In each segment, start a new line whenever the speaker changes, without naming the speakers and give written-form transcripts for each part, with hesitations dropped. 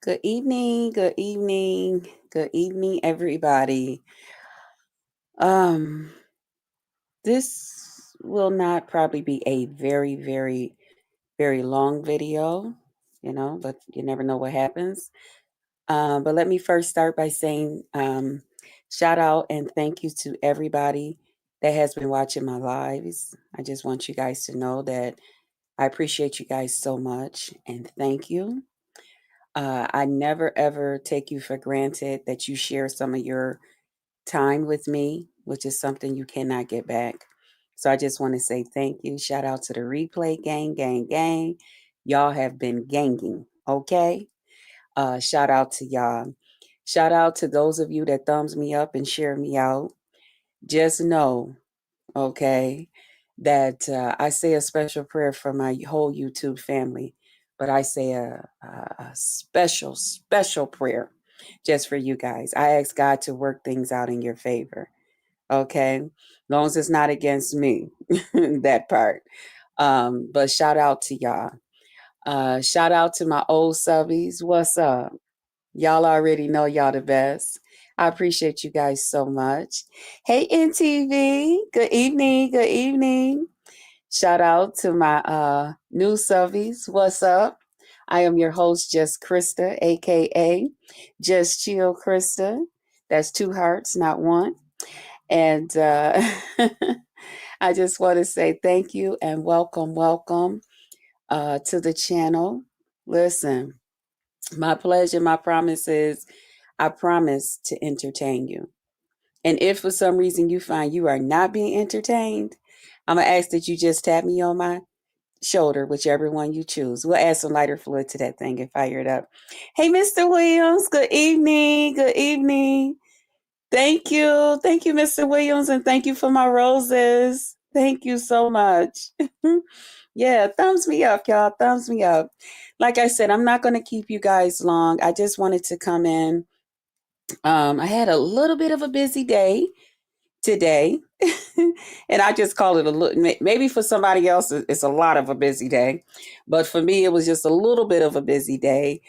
Good evening, good evening, good evening, everybody. Um, this will not probably be a very long video, but you never know what happens. But let me first start by saying shout out and thank you to everybody that has been watching my lives. I just want you guys to know that I appreciate you guys so much and thank you. I never ever take you for granted that you share some of your time with me, which is something you cannot get back. So I just want to say thank you. Shout out to the replay gang. Y'all have been ganging, okay? Shout out to y'all. Shout out to those of you that thumbs me up and share me out. Just know, okay, that I say a special prayer for my whole YouTube family, but I say a special prayer just for you guys. I ask God to work things out in your favor, okay? Long as it's not against me, that part. But shout out to y'all. Shout out to my old subbies. What's up? Y'all already know y'all the best. I appreciate you guys so much. Hey, NTV. Good evening. Good evening. Shout out to my new subbies. What's up? I am your host, Just Krista, aka Just Chill Krista. That's two hearts, not one. And I just want to say thank you and welcome to the channel. Listen, my pledge and my promise is I promise to entertain you. And if for some reason you find you are not being entertained, I'm going to ask that you just tap me on my shoulder, whichever one you choose. We'll add some lighter fluid to that thing and fire it up. Hey, Mr. Williams, good evening. Good evening. Thank you. Thank you, Mr. Williams, and thank you for my roses. Thank you so much. Yeah, thumbs me up, y'all. Thumbs me up. Like I said, I'm not going to keep you guys long. I just wanted to come in. I had a little bit of a busy day today, and I just call it a little. Maybe for somebody else, it's a lot of a busy day, but for me, it was just a little bit of a busy day.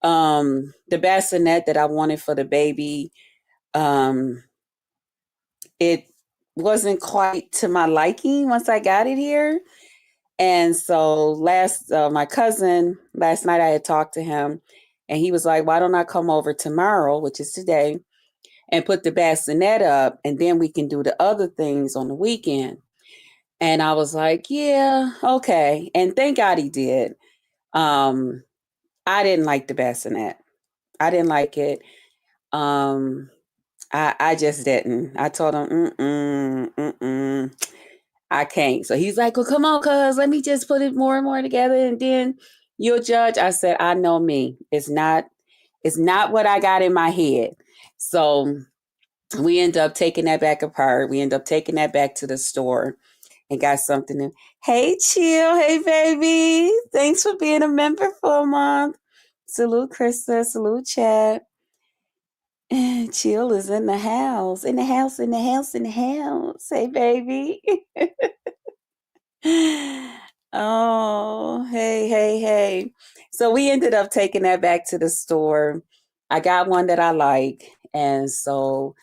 The bassinet that I wanted for the baby, um, it wasn't quite to my liking once I got it here. And so my cousin, last night I had talked to him and he was like, why don't I come over tomorrow, which is today, and put the bassinet up and then we can do the other things on the weekend. And I was like, yeah, okay. And thank God he did. Um, I didn't like the bassinet. I didn't like it. Um, I just didn't. I told him, I can't. So he's like, well, come on, cuz let me just put it more and more together and then you'll judge. I said, I know me. It's not what I got in my head. So we end up taking that back apart. We end up taking that back to the store and got something new. Hey, Chill. Hey, baby. Thanks for being a member for a month. Salute, Krista. Salute, Chad. Chill is in the house. In the house, in the house, in the house. Hey, baby. Oh, hey. So we ended up taking that back to the store. I got one that I like. And so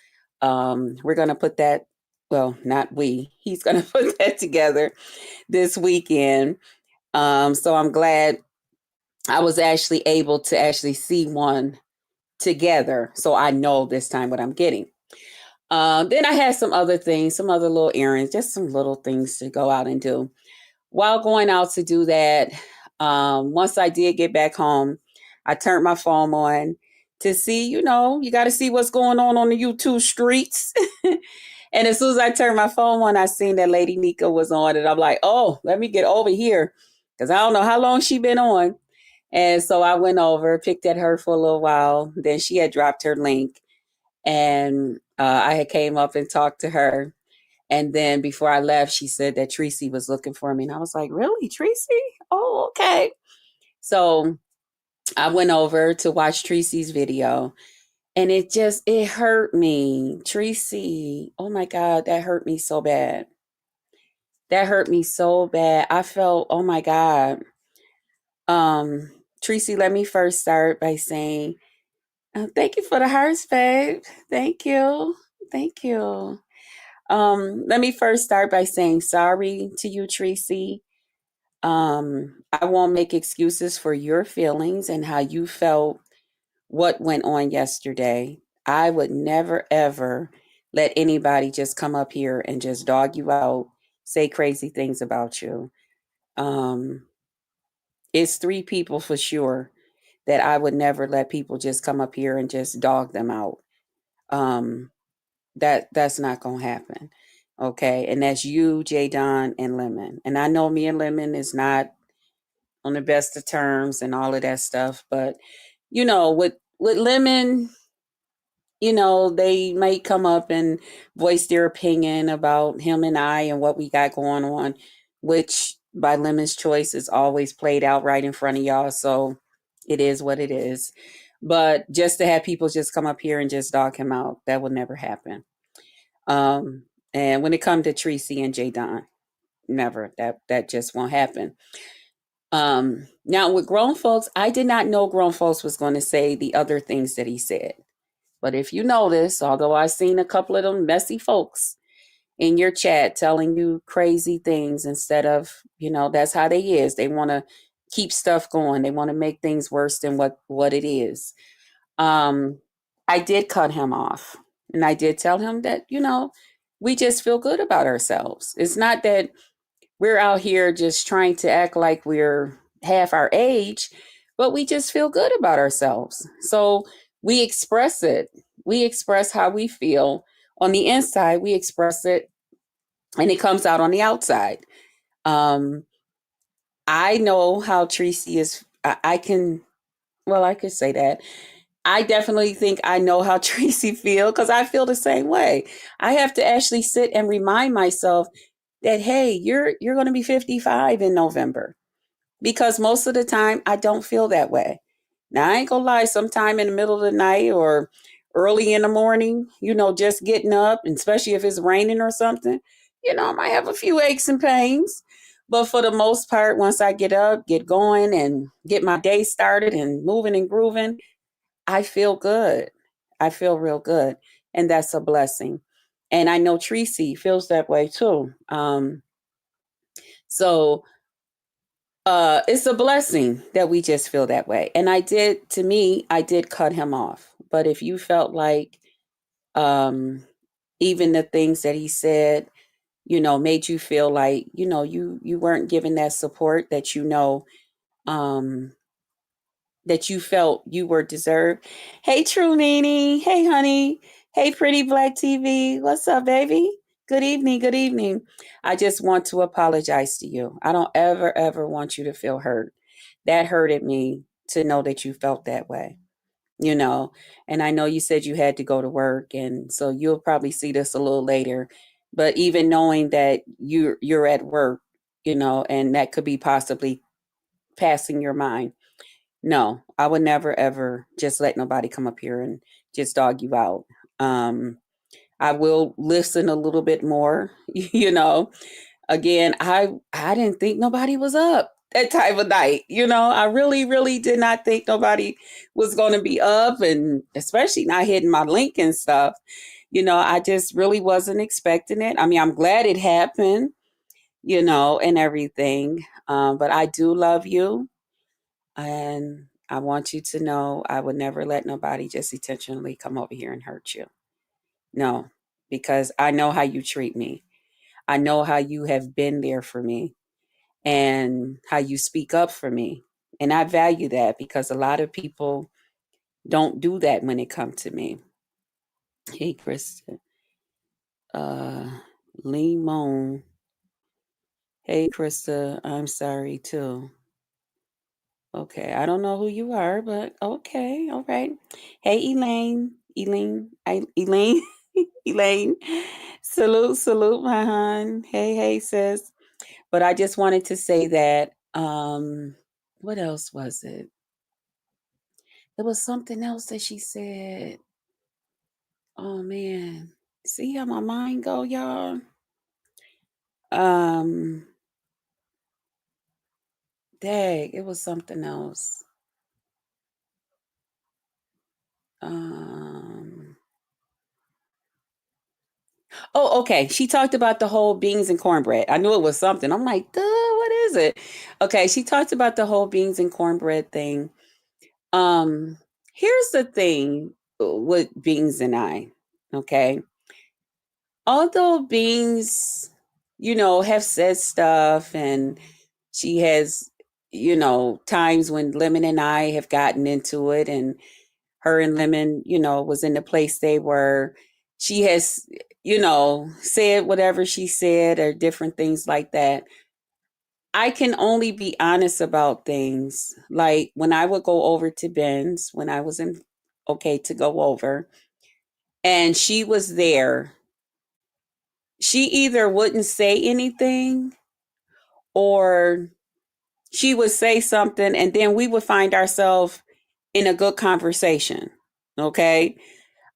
we're going to put that, well, not we, he's going to put that together this weekend. So I'm glad I was actually able to actually see one together. So I know this time what I'm getting. Then I had some other things, some other little errands, just some little things to go out and do. While going out to do that, once I did get back home, I turned my phone on to see, you got to see what's going on the YouTube streets. And as soon as I turned my phone on, I seen that Lady Nika was on, and I'm like, oh, let me get over here because I don't know how long she been on. And so I went over, picked at her for a little while. Then she had dropped her link, and I had came up and talked to her. And then before I left, she said that Treecy was looking for me. And I was like, really, Treecy? Oh, okay. So I went over to watch Treecy's video and it hurt me. Treecy, oh my God, that hurt me so bad. That hurt me so bad. I felt, oh my God. Treecy, let me first start by saying thank you for the hearts, babe. Thank you. Thank you. Let me first start by saying sorry to you, Treecy. I won't make excuses for your feelings and how you felt what went on yesterday. I would never, ever let anybody just come up here and just dog you out, say crazy things about you. Um, it's three people for sure that I would never let people just come up here and just dog them out. Um, that's not gonna happen. Okay. And that's you, J Don, and Lemon. And I know me and Lemon is not on the best of terms and all of that stuff, but with Lemon, they might come up and voice their opinion about him and I and what we got going on, which by Lemon's choice is always played out right in front of y'all. So it is what it is. But just to have people just come up here and just dog him out, that will never happen. Um, and when it comes to Treecy and J Don, never. That just won't happen. Now with grown folks, I did not know grown folks was going to say the other things that he said. But if you notice, although I've seen a couple of them messy folks in your chat telling you crazy things instead of, that's how they is. They want to keep stuff going. They want to make things worse than what it is. Um, I did cut him off. And I did tell him that, we just feel good about ourselves. It's not that we're out here just trying to act like we're half our age, but we just feel good about ourselves. So we express it. We express how we feel on the inside. We express it, and it comes out on the outside. Um, I know how Treecy is. I can, well, I could say that. I definitely think I know how Treecy feel because I feel the same way. I have to actually sit and remind myself that hey, you're going to be 55 in November because most of the time I don't feel that way. Now I ain't gonna lie, sometime in the middle of the night or early in the morning, just getting up, and especially if it's raining or something, I might have a few aches and pains. But for the most part, once I get up, get going, and get my day started and moving and grooving, I feel good. I feel real good. And that's a blessing. And I know Treecy feels that way too. So it's a blessing that we just feel that way. And to me, I did cut him off. But if you felt like um, even the things that he said, made you feel like, you weren't given that support um, that you felt you were deserved. Hey, True Nene. Hey, honey. Hey, Pretty Black TV. What's up, baby? Good evening. Good evening. I just want to apologize to you. I don't ever, ever want you to feel hurt. That hurted me to know that you felt that way, you know. And I know you said you had to go to work, and so you'll probably see this a little later. But even knowing that you're at work, and that could be possibly passing your mind, no, I would never ever just let nobody come up here and just dog you out. Um, I will listen a little bit more, Again, I didn't think nobody was up that type of night. I really, really did not think nobody was going to be up, and especially not hitting my link and stuff. I just really wasn't expecting it. I mean, I'm glad it happened, and everything. But I do love you. And I want you to know I would never let nobody just intentionally come over here and hurt you. No, because I know how you treat me. I know how you have been there for me and how you speak up for me. And I value that because a lot of people don't do that when it comes to me. Hey, Krista. Uh, Limon. Hey, Krista. I'm sorry too. Okay, I don't know who you are, but okay, all right. Hey, Elaine, Elaine. Salute, salute, my hon. Hey, hey, sis. But I just wanted to say that. What else was it? There was something else that she said. Oh man, see how my mind go, y'all. Um, Dang, it was something else. Um, oh, okay. She talked about the whole beans and cornbread. I knew it was something. I'm like, duh, what is it? Okay, she talked about the whole beans and cornbread thing. Um, Here's the thing with Beans and I, okay? Although Beans, have said stuff and she has, times when Lemon and I have gotten into it and her and Lemon, was in the place they were. She has, said whatever she said or different things like that. I can only be honest about things. Like when I would go over to Ben's when I was in okay to go over and she was there, she either wouldn't say anything or she would say something and then we would find ourselves in a good conversation. Okay.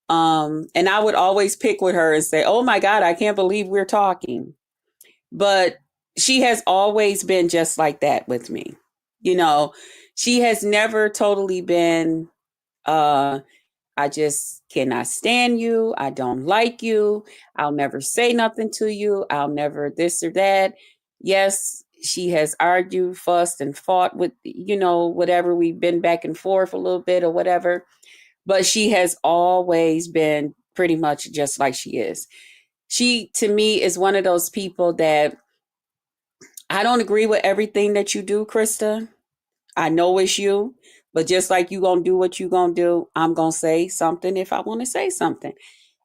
And I would always pick with her and say, "Oh my God, I can't believe we're talking." But she has always been just like that with me. You know, she has never totally been, uh, I just cannot stand you. I don't like you. I'll never say nothing to you. I'll never this or that. Yes, she has argued, fussed, and fought with, whatever. We've been back and forth a little bit or whatever. But she has always been pretty much just like she is. She, to me, is one of those people that I don't agree with everything that you do, Krista. I know it's you, but just like you gonna do what you gonna do, I'm gonna say something if I want to say something.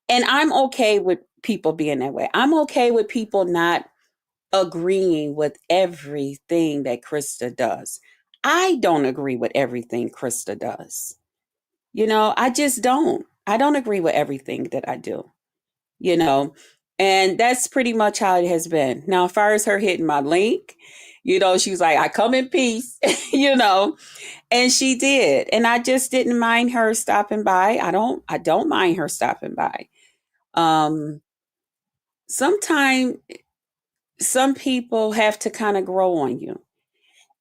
And I'm okay with people being that way. I'm okay with people not agreeing with everything that Krista does. I don't agree with everything Krista does. I just don't. I don't agree with everything that I do, you know, and that's pretty much how it has been. Now, as far as her hitting my link, she was like, "I come in peace," and she did. And I just didn't mind her stopping by. I don't mind her stopping by. Um, Sometimes some people have to kind of grow on you.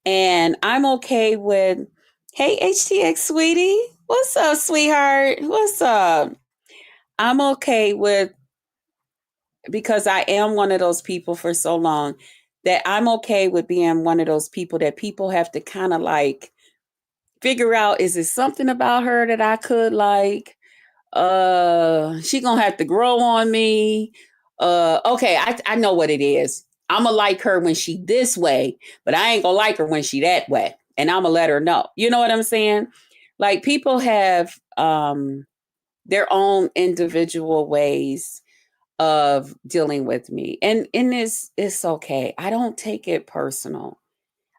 And I'm okay with, "Hey, HTX sweetie, what's up, sweetheart? What's up?" I'm okay with, because I am one of those people for so long, that I'm okay with being one of those people that people have to kind of like figure out, is it something about her that I could like? She gonna have to grow on me. Okay, I know what it is. I'ma like her when she this way, but I ain't gonna like her when she that way. And I'ma let her know. You know what I'm saying? Like people have their own individual ways of dealing with me. And in this, it's okay. I don't take it personal.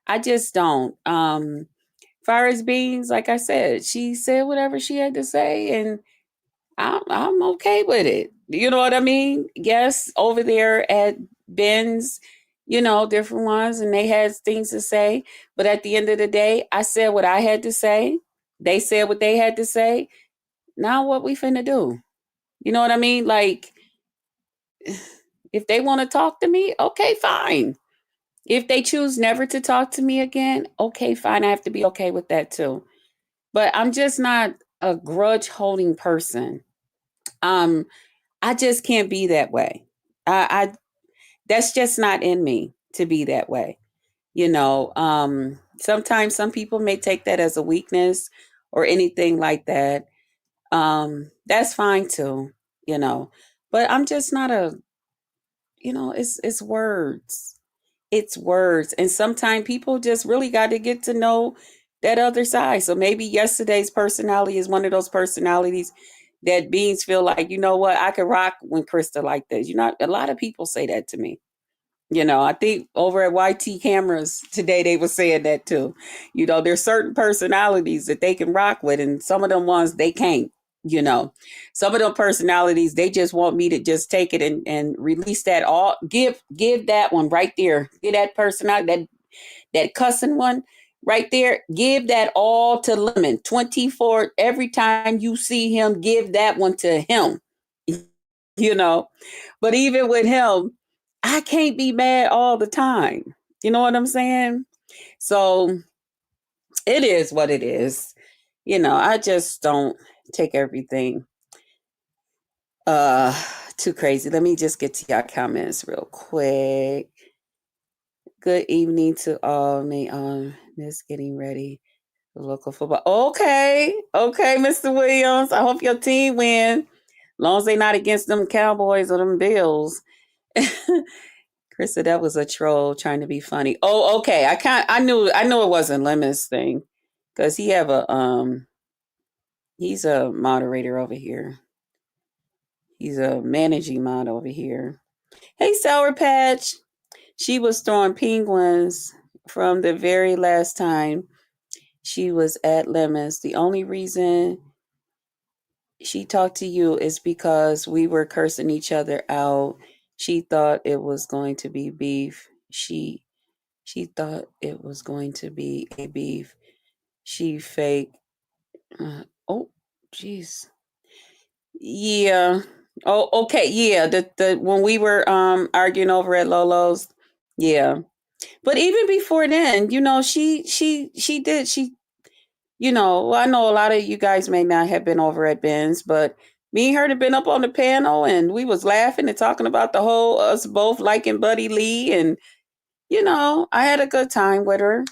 I just don't. Far as Beans, like I said, she said whatever she had to say, and I'm okay with it. You know what I mean? Yes, over there at Ben's, different ones, and they had things to say. But at the end of the day, I said what I had to say. They said what they had to say. Now what we finna do? You know what I mean? Like if they want to talk to me, okay, fine. If they choose never to talk to me again, okay, fine. I have to be okay with that too. But I'm just not a grudge holding person. Um, I just can't be that way. I That's just not in me to be that way. Sometimes some people may take that as a weakness or anything like that. That's fine too, you know. But I'm just not it's words. It's words. And sometimes people just really got to get to know that other side. So maybe yesterday's personality is one of those personalities that Beans feel like, you know what, I could rock when Krista like this. A lot of people say that to me. I think over at YT Cameras today they were saying that too. There's certain personalities that they can rock with, and some of them ones they can't. You know, some of them personalities they just want me to just take it and release that all. Give that one right there. Give that personality that cussing one right there. Give that all to Lemon 24. Every time you see him, give that one to him. You know, but even with him, I can't be mad all the time. You know what I'm saying? So it is what it is. I just don't take everything uh too crazy. Let me just get to your comments real quick. Good evening to all. Me Miss getting ready for local football. Okay. Okay, Mr. Williams. I hope your team win. Long as they not against them Cowboys or them Bills. Chris said that was a troll trying to be funny. Oh, okay. I knew it wasn't Lemon's thing. Because he's a moderator over here. He's a managing mod over here. Hey, Sour Patch. She was throwing penguins from the very last time she was at Lemons. The only reason she talked to you is because we were cursing each other out. She thought it was going to be beef. She thought it was going to be a beef. She fake. Oh, jeez. Yeah. Oh, okay. Yeah. The when we were arguing over at Lolo's. Yeah. But even before then, she did well, I know a lot of you guys may not have been over at Ben's, but me and her had been up on the panel and we was laughing and talking about the whole us both liking Buddy Lee and I had a good time with her.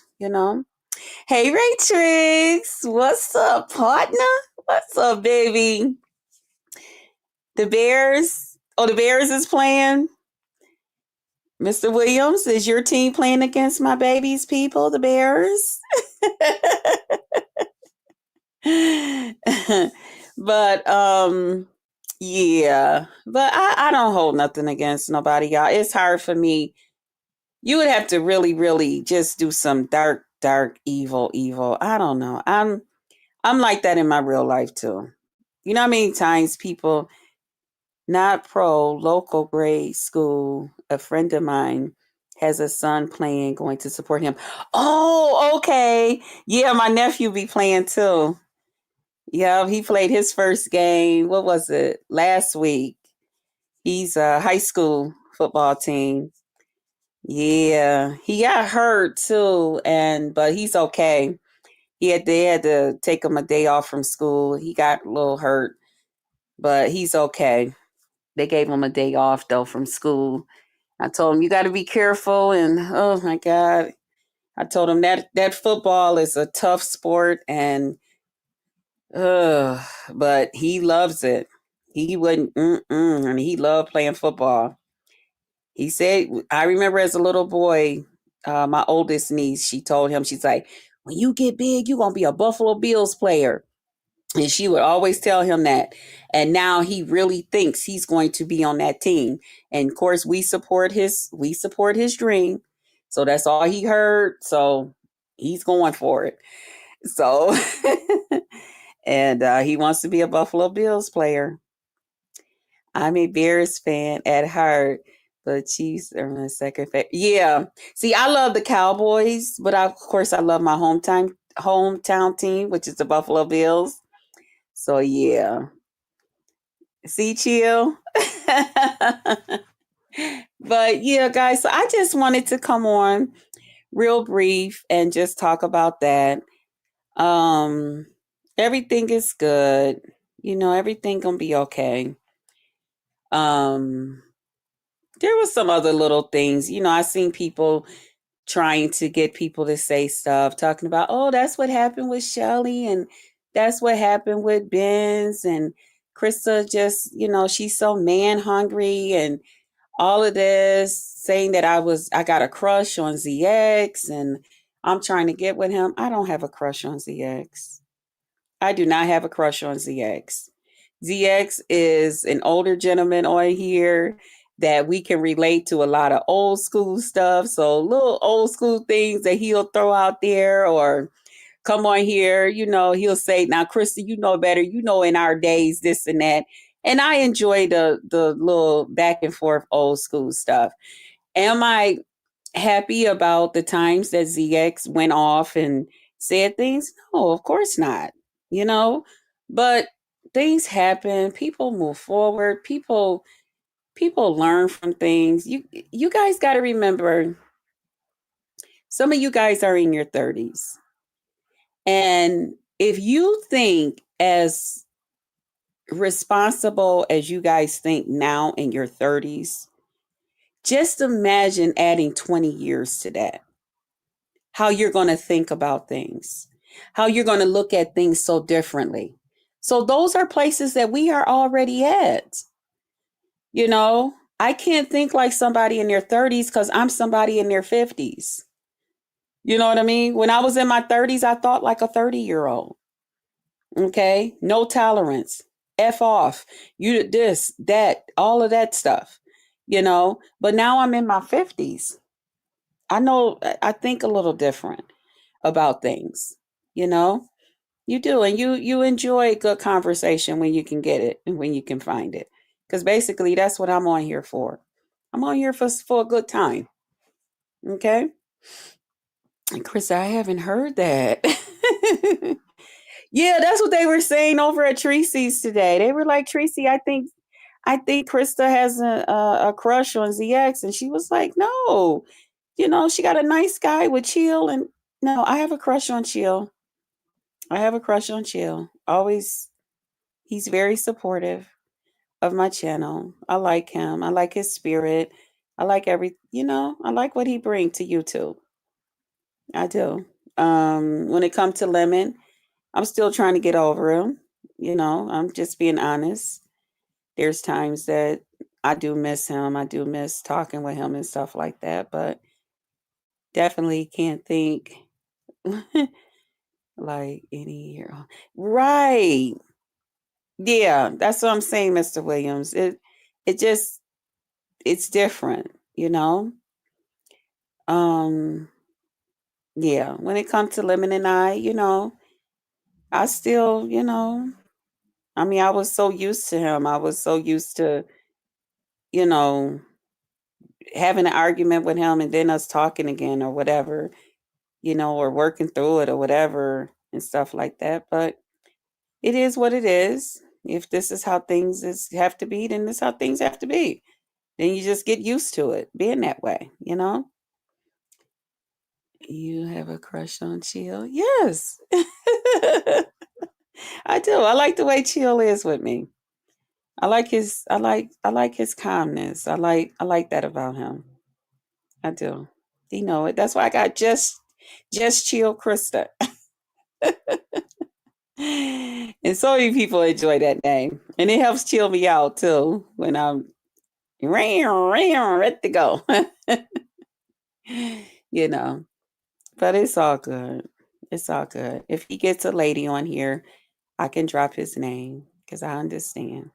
Hey Ray Triggs, what's up, partner? What's up, baby? The Bears. Oh, the Bears is playing. Mr. Williams, is your team playing against my baby's people, the Bears? But yeah. But I don't hold nothing against nobody, y'all. It's hard for me. You would have to really, really just do some dark, dark, evil. I don't know. I'm like that in my real life too. You know how many times people not pro local grade school, a friend of mine has a son playing, going to support him. Oh, okay. Yeah, my nephew be playing too. Yeah, he played his first game. What was it? Last week. He's a high school football team. Yeah, he got hurt too, but he's okay. They had to take him a day off from school. He got a little hurt, but he's okay. They gave him a day off though from school. I told him you got to be careful, and oh my God, I told him that football is a tough sport, and but he loves it. He wouldn't, and he loved playing football. He said, I remember as a little boy, my oldest niece, she told him, she's like, when you get big, you're going to be a Buffalo Bills player. And she would always tell him that. And now he really thinks he's going to be on that team. And of course, we support his dream. So that's all he heard. So he's going for it. So, and he wants to be a Buffalo Bills player. I'm a Bears fan at heart, but Chiefs are my second favorite. Yeah. See, I love the Cowboys, but of course I love my hometown team, which is the Buffalo Bills. So yeah. See, chill. But yeah, guys, so I just wanted to come on real brief and just talk about that. Um everything is good. Everything gonna be okay. Um there was some other little things. I seen people trying to get people to say stuff, talking about, oh, that's what happened with Shelly and that's what happened with Benz and Krista just, she's so man hungry and all of this, saying that I got a crush on ZX and I'm trying to get with him. I don't have a crush on ZX. I do not have a crush on ZX. ZX is an older gentleman on here that we can relate to a lot of old school stuff. So little old school things that he'll throw out there or come on here, he'll say, now, Krista, you know better. In our days, this and that. And I enjoy the little back and forth old school stuff. Am I happy about the times that ZX went off and said things? No, of course not. You know, but things happen. People move forward. People learn from things. You guys got to remember. Some of you guys are in your 30s, and if you think as responsible as you guys think now in your 30s, just imagine adding 20 years to that. How you're going to think about things, how you're going to look at things so differently. So, those are places that we are already at. You know, I can't think like somebody in their 30s because I'm somebody in their 50s. You know what I mean? When I was in my 30s, I thought like a 30-year-old. Okay. No tolerance. F off. You this, that, all of that stuff. But now I'm in my 50s. I know I think a little different about things. You know? You do, and you enjoy good conversation when you can get it and when you can find it. Cuz basically that's what I'm on here for. I'm on here for a good time. Okay? And Chris, I haven't heard that. Yeah, that's what they were saying over at Treecy's today. They were like, Treecy, I think Krista has a crush on ZX, and she was like, no, she got a nice guy with Chill, and no, I have a crush on Chill. I have a crush on Chill. Always, he's very supportive of my channel. I like him. I like his spirit. I like I like what he brings to YouTube. I do. When it comes to Lemon, I'm still trying to get over him. I'm just being honest. There's times that I do miss him. I do miss talking with him and stuff like that, but definitely can't think like any year. Right. Yeah, that's what I'm saying, Mr. Williams. It just it's different, you know? Um yeah, when it comes to Lemon and I still, I mean, I was so used to him. I was so used to, you know, having an argument with him and then us talking again or whatever, or working through it or whatever and stuff like that. But it is what it is. If this is how have to be, then this is how things have to be. Then you just get used to it being that way. You have a crush on Chill? Yes. I do. I like the way Chill is with me. I like his calmness. I like that about him. I do. You know it. That's why I got just Chill Krista. And so many people enjoy that name. And it helps chill me out too when I'm ready to go. you know. But it's all good. It's all good. If he gets a lady on here, I can drop his name because I understand.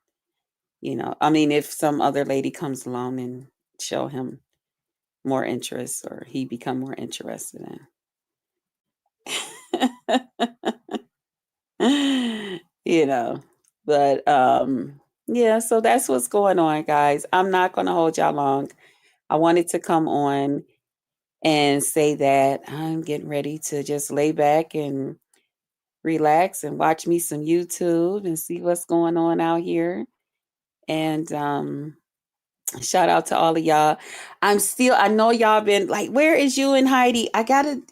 I mean, if some other lady comes along and show him more interest or he become more interested in, you know, but yeah, so that's what's going on, guys. I'm not going to hold y'all long. I wanted to come on and say that I'm getting ready to just lay back and relax and watch me some YouTube and see what's going on out here. And shout out to all of y'all. I know y'all been like, where is you and Heidi? I gotta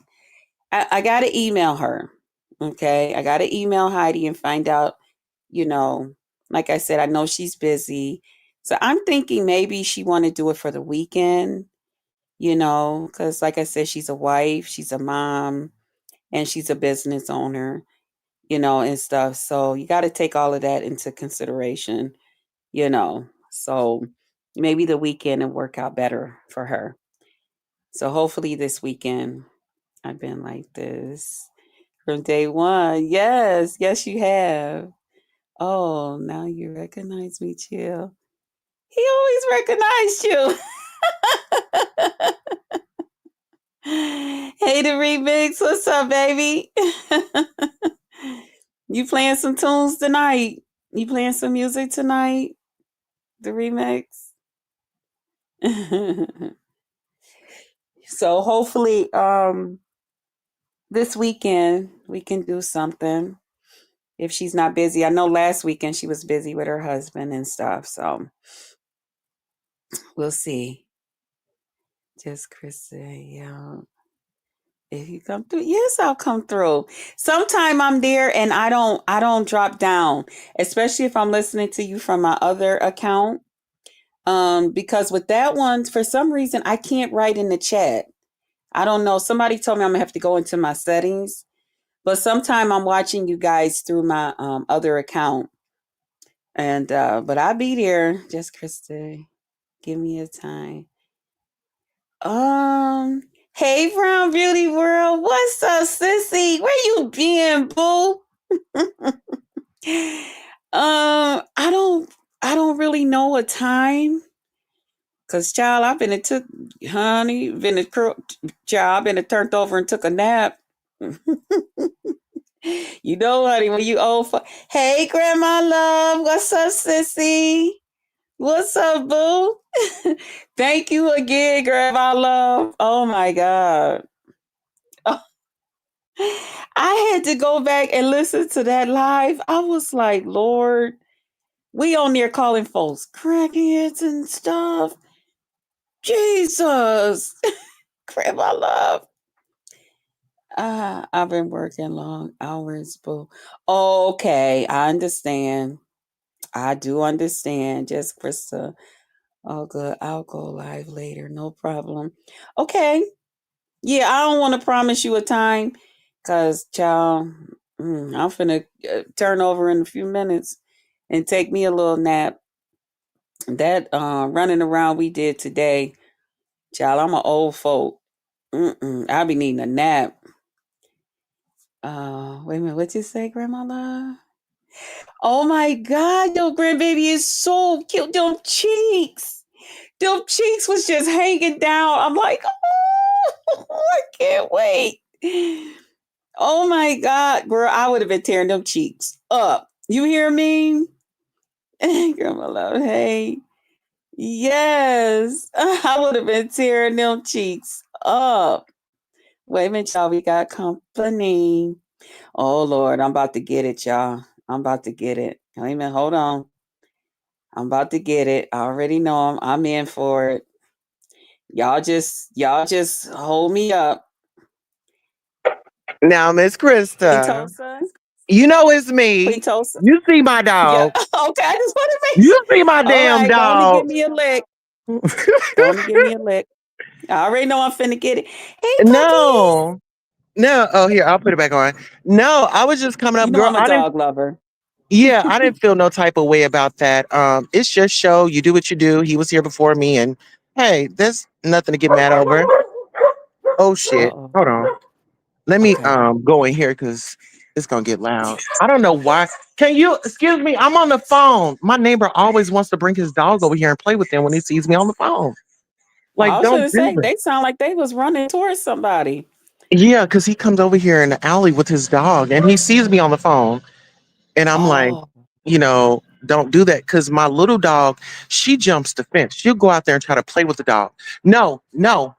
email her. Okay. I gotta email Heidi and find out, you know, like I said, I know she's busy. So I'm thinking maybe she want to do it for the weekend, because like I said, she's a wife, she's a mom, and she's a business owner, and stuff. So you got to take all of that into consideration, So maybe the weekend will work out better for her. So hopefully this weekend, I've been like this from day one. Yes, yes, you have. Oh, now you recognize me, Chill. He always recognized you. Hey, the remix. What's up, baby? You playing some tunes tonight? You playing some music tonight? The remix? So hopefully this weekend we can do something if she's not busy. I know last weekend she was busy with her husband and stuff, so we'll see. Just Chris, yeah. If you come through, yes, I'll come through. Sometime I'm there and I don't drop down, especially if I'm listening to you from my other account. Because with that one, for some reason, I can't write in the chat. I don't know. Somebody told me I'm gonna have to go into my settings, but sometime I'm watching you guys through my other account, and but I'll be there. Just Krista, give me a time. Um, hey, Brown Beauty World, what's up, sissy? Where you been, boo? I don't, I don't really know a time, cause child, I've been took, honey, been a child, I've been turned over and took a nap. You know, honey, when you old, hey, Grandma Love, what's up, sissy? What's up, boo? Thank you again, Grandma Love. Oh my God. I had to go back and listen to that live. I was like, Lord, we on there calling folks crackheads and stuff. Jesus. Grandma Love. I've been working long hours, boo. Okay, I understand. I do understand. Just Krista. Oh, good. I'll go live later. No problem. Okay. Yeah, I don't want to promise you a time because, child, I'm finna turn over in a few minutes and take me a little nap. That running around we did today, child, I'm an old folk. I'll be needing a nap. Wait a minute. What you say, Grandma Love? Oh my God, your grandbaby is so cute. Them cheeks. Them cheeks was just hanging down. I'm like, oh, I can't wait. Oh my God, girl, I would have been tearing them cheeks up. You hear me? Grandma Love, hey. Yes, I would have been tearing them cheeks up. Wait a minute, y'all. We got company. Oh Lord, I'm about to get it, y'all. I'm about to get it. Wait a minute, hold on. I'm about to get it. I already know I'm in for it. Y'all just hold me up.
Now, Miss
Queen
Krista,
Tosa.
you know it's me.
Queen Tosa.
You see my
Yeah.
dog.
Okay. I just want to make
You
sure.
see my
All
damn
right. Go on and give
dog.
me a lick. Go on and give me a lick. I already know I'm finna get it. Hey, puppies.
No, no. Oh, here, I'll put it back on. No, I was just coming
You
up,
know
girl.
I'm a
I didn't.
dog lover.
Yeah, I didn't feel no type of way about that. It's just show. You do what you do. He was here before me, and hey, there's nothing to get mad over. Oh
Uh
shit.
oh.
Hold on. Let me
Okay.
go in here because it's gonna get loud. I don't know why. Can you excuse me? I'm on the phone. My neighbor always wants to bring his dog over here and play with him when he sees me on the phone.
Well,
Like,
I was
don't
gonna
do
say
that.
they sound like they was running towards somebody.
Yeah, because he comes over here in the alley with his dog and he sees me on the phone. And I'm like,
Oh,
don't do that. Cause my little dog, she jumps the fence. She'll go out there and try to play with the dog. No, no.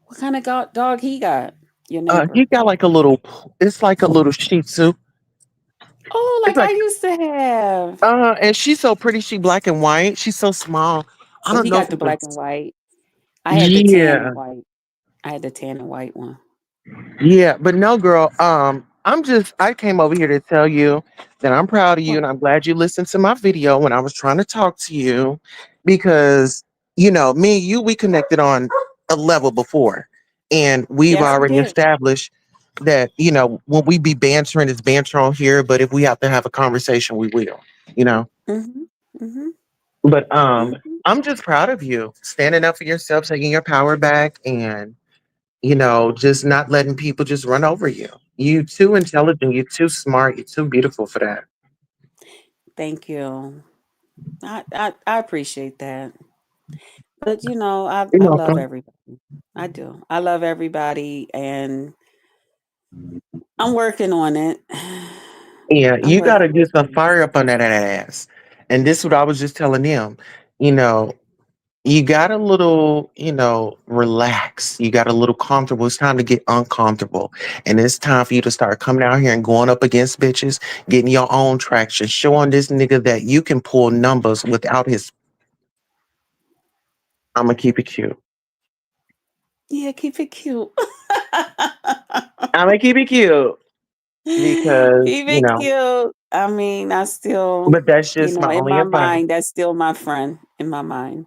what kind of dog he got? Your
He
neighbor.
got like a little, it's like a little Shih Tzu.
Oh,
It's
like I
like
used to have.
And she's so pretty. She black and white. She's so small. I
Oh,
don't
he
know if
got the
it's
black and white. I had the tan and
yeah,
white. I had the tan and white one.
yeah. But no, girl. I came over here to tell you that I'm proud of you,
What?
and I'm glad you listened to my video when I was trying to talk to you, because me and you, we connected on a level before, and we've
Yes, we
already
did.
established that when we be bantering, it's banter on here, but if we have to have a conversation, we will. You know.
Mm-hmm. Mm-hmm.
But
Mm-hmm.
I'm just proud of you standing up for yourself, taking your power back, and just not letting people just run over you. You too intelligent, you're too smart, you're too beautiful for that.
Thank you. I appreciate that. But
You're
I love
welcome.
everybody. I do. I love everybody and I'm working on it.
Yeah,
I'm
you gotta
working
get some
on it.
fire up under that ass. And this is what I was just telling them. You know, you got a little, relax. You got a little comfortable. It's time to get uncomfortable. And it's time for you to start coming out here and going up against bitches, getting your own traction, showing this nigga that you can pull numbers without his. I'm gonna keep it cute.
Yeah, keep it cute.
I'm gonna keep it cute because,
Keep it cute. I mean, I still,
but that's just my
in
only
my
advice.
mind, that's still my friend in my mind.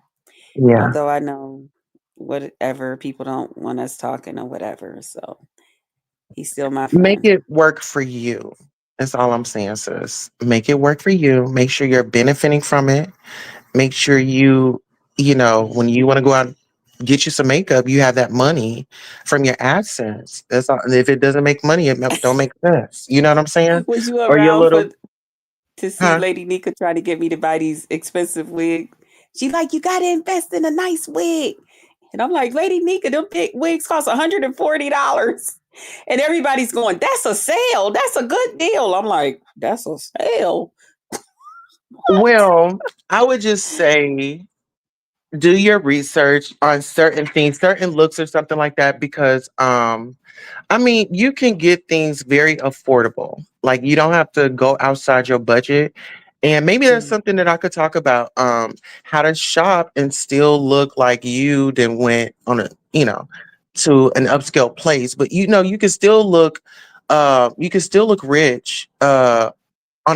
Yeah.
Although I know whatever people don't want us talking or whatever. So he's still my
Make
friend.
it work for you. That's all I'm saying, sis. Make it work for you. Make sure you're benefiting from it. Make sure when you want to go out and get you some makeup, you have that money from your AdSense. That's all. And if it doesn't make money, don't make sense. You know what I'm saying?
Was you
Or your
around
little,
for to see
huh?
Lady Nika try to get me to buy these expensive wigs? She like, you gotta invest in a nice wig. And I'm like, Lady Nika, them big wigs cost $140. And everybody's going, that's a sale. That's a good deal. I'm like, that's a sale. What?
Well, I would just say do your research on certain things, certain looks or something like that, because I mean, you can get things very affordable. Like you don't have to go outside your budget. And maybe that's
Mm.
something that I could talk about. How to shop and still look like you then went on to an upscale place. But you can still look rich on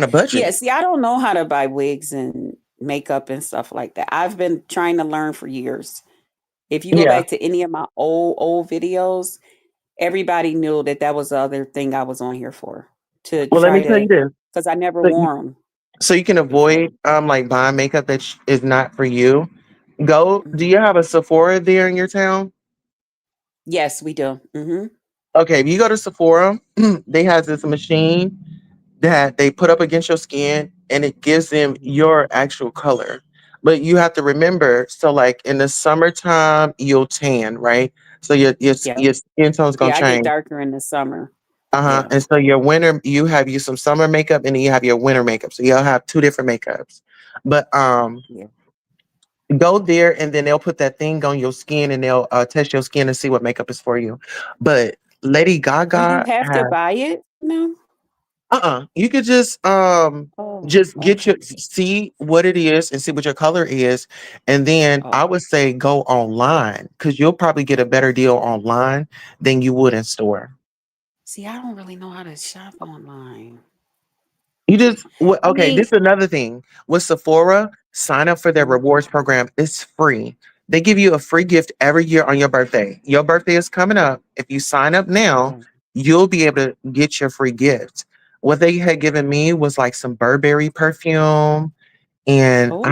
a
Yeah,
budget.
see, I don't know how to buy wigs and makeup and stuff like that. I've been trying to learn for years. If you go
Yeah.
back to any of my old videos, everybody knew that that was the other thing I was on here for, to
Well, let me
try
tell
to,
you this.
because I never
So you,
wore them
so you can
before.
avoid like buying makeup that is not for you. Do
Mhm.
you have a Sephora there in your town?
Yes, we do. Hmm.
Okay, if you go to Sephora, they has this machine that they put up against your skin and it gives them your actual color. But you have to remember, so like in the summertime, you'll tan, right? So
Yep.
your skin tone's gonna
Yeah, I get
change.
darker in the summer.
Uh-huh.
Yeah.
And so your winter, you have you some summer makeup and then you have your winter makeup. So you'll have two different makeups. But
Yeah.
go there and then they'll put that thing on your skin and they'll test your skin and see what makeup is for you. But Lady
Do you
Gaga
have to
has
buy it? No.
You could
Oh,
just get your
okay.
see what it is and see what your color is. And then I
Oh,
would say go online because you'll probably get a better deal online than you would in store.
see, I don't really know how to shop online. I
Okay,
mean,
this is another thing. With Sephora, sign up for their
mhm,
rewards program. It's free. They give you a free gift every year on your birthday. Your birthday is coming up. If you sign up now,
yeah.
you'll be able to get your free gift. What they had given me was like some Burberry perfume, and
Oh,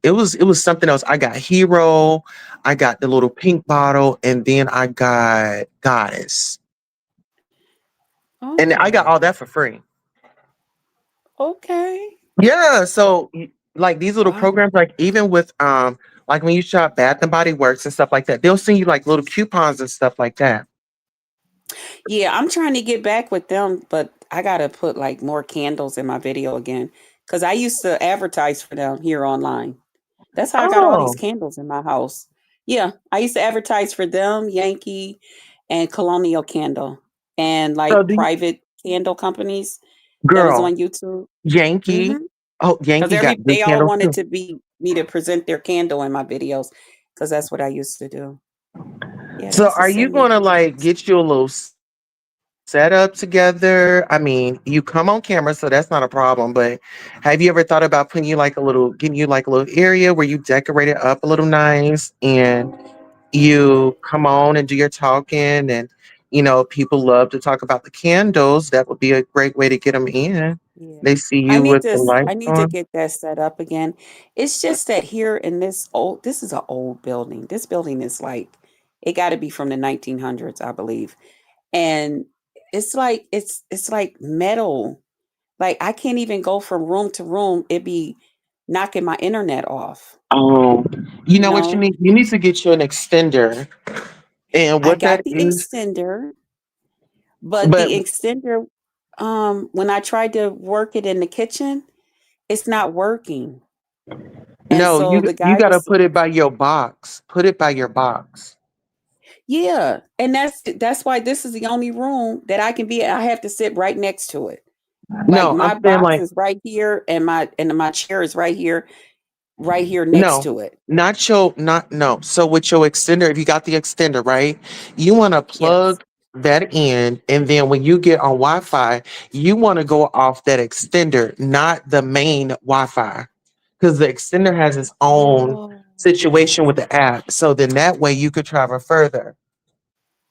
it was something else. I got Hero, I got the little pink bottle, and then I got Goddess. And I got
oh,
all that for free.
okay.
Yeah, so like these little
Wow.
programs, like even with like when you shop Bath and Body Works and stuff like that, they'll send you like little coupons and stuff like that.
Yeah, I'm trying to get back with them, but I gotta put like more candles in my video again. Cause I used to advertise for them here online. That's how I got all these
Oh,
candles in my house. Yeah, I used to advertise for them, Yankee and Colonial Candle, and
so
like private candle companies that was
girl,
on YouTube.
Yankee.
Mm-hmm.
Oh,
Because
Yankee got good
they all
candles
wanted
too.
to be me to present their candle in my videos, because that's what I used to do. Yeah, they
So
used to
are you
send me
gonna like
candles.
get you a little setup together? I mean, you come on camera, so that's not a problem. But have you ever thought about getting you like a little area where you decorate it up a little nice and you come on and do your talking and people love to talk about the candles. That would be a great way to get them in.
Yeah.
They see you with the lights
I need to
on.
get that set up again. It's just that here in this is an old building. This building is like, it got to be from the 1900s, I believe. And it's like it's like metal. Like I can't even go from room to room. It be knocking my internet off,
Oh, you
you
know what you
know?
need? You need to get you an extender. And
I
what
got
that
the
is,
extender, but
but
the extender when I tried to work it in the kitchen, it's not working. And
no,
so
you
the
you
guy
gotta
was,
put it by your box. Put it by your box.
yeah, and that's why this is the only room that I can be at. I have to sit right next to it. Like
No, I'm
my
saying
box
like
is right here and my chair is right here next
no,
to it.
not your not no. So with your extender, if you got the extender, right? You want to
Yes.
that end, and then when you get on Wi-Fi, you want to go off that extender, not the main Wi-Fi, because the extender has its own
Oh,
situation with the app. So then that way you could travel further.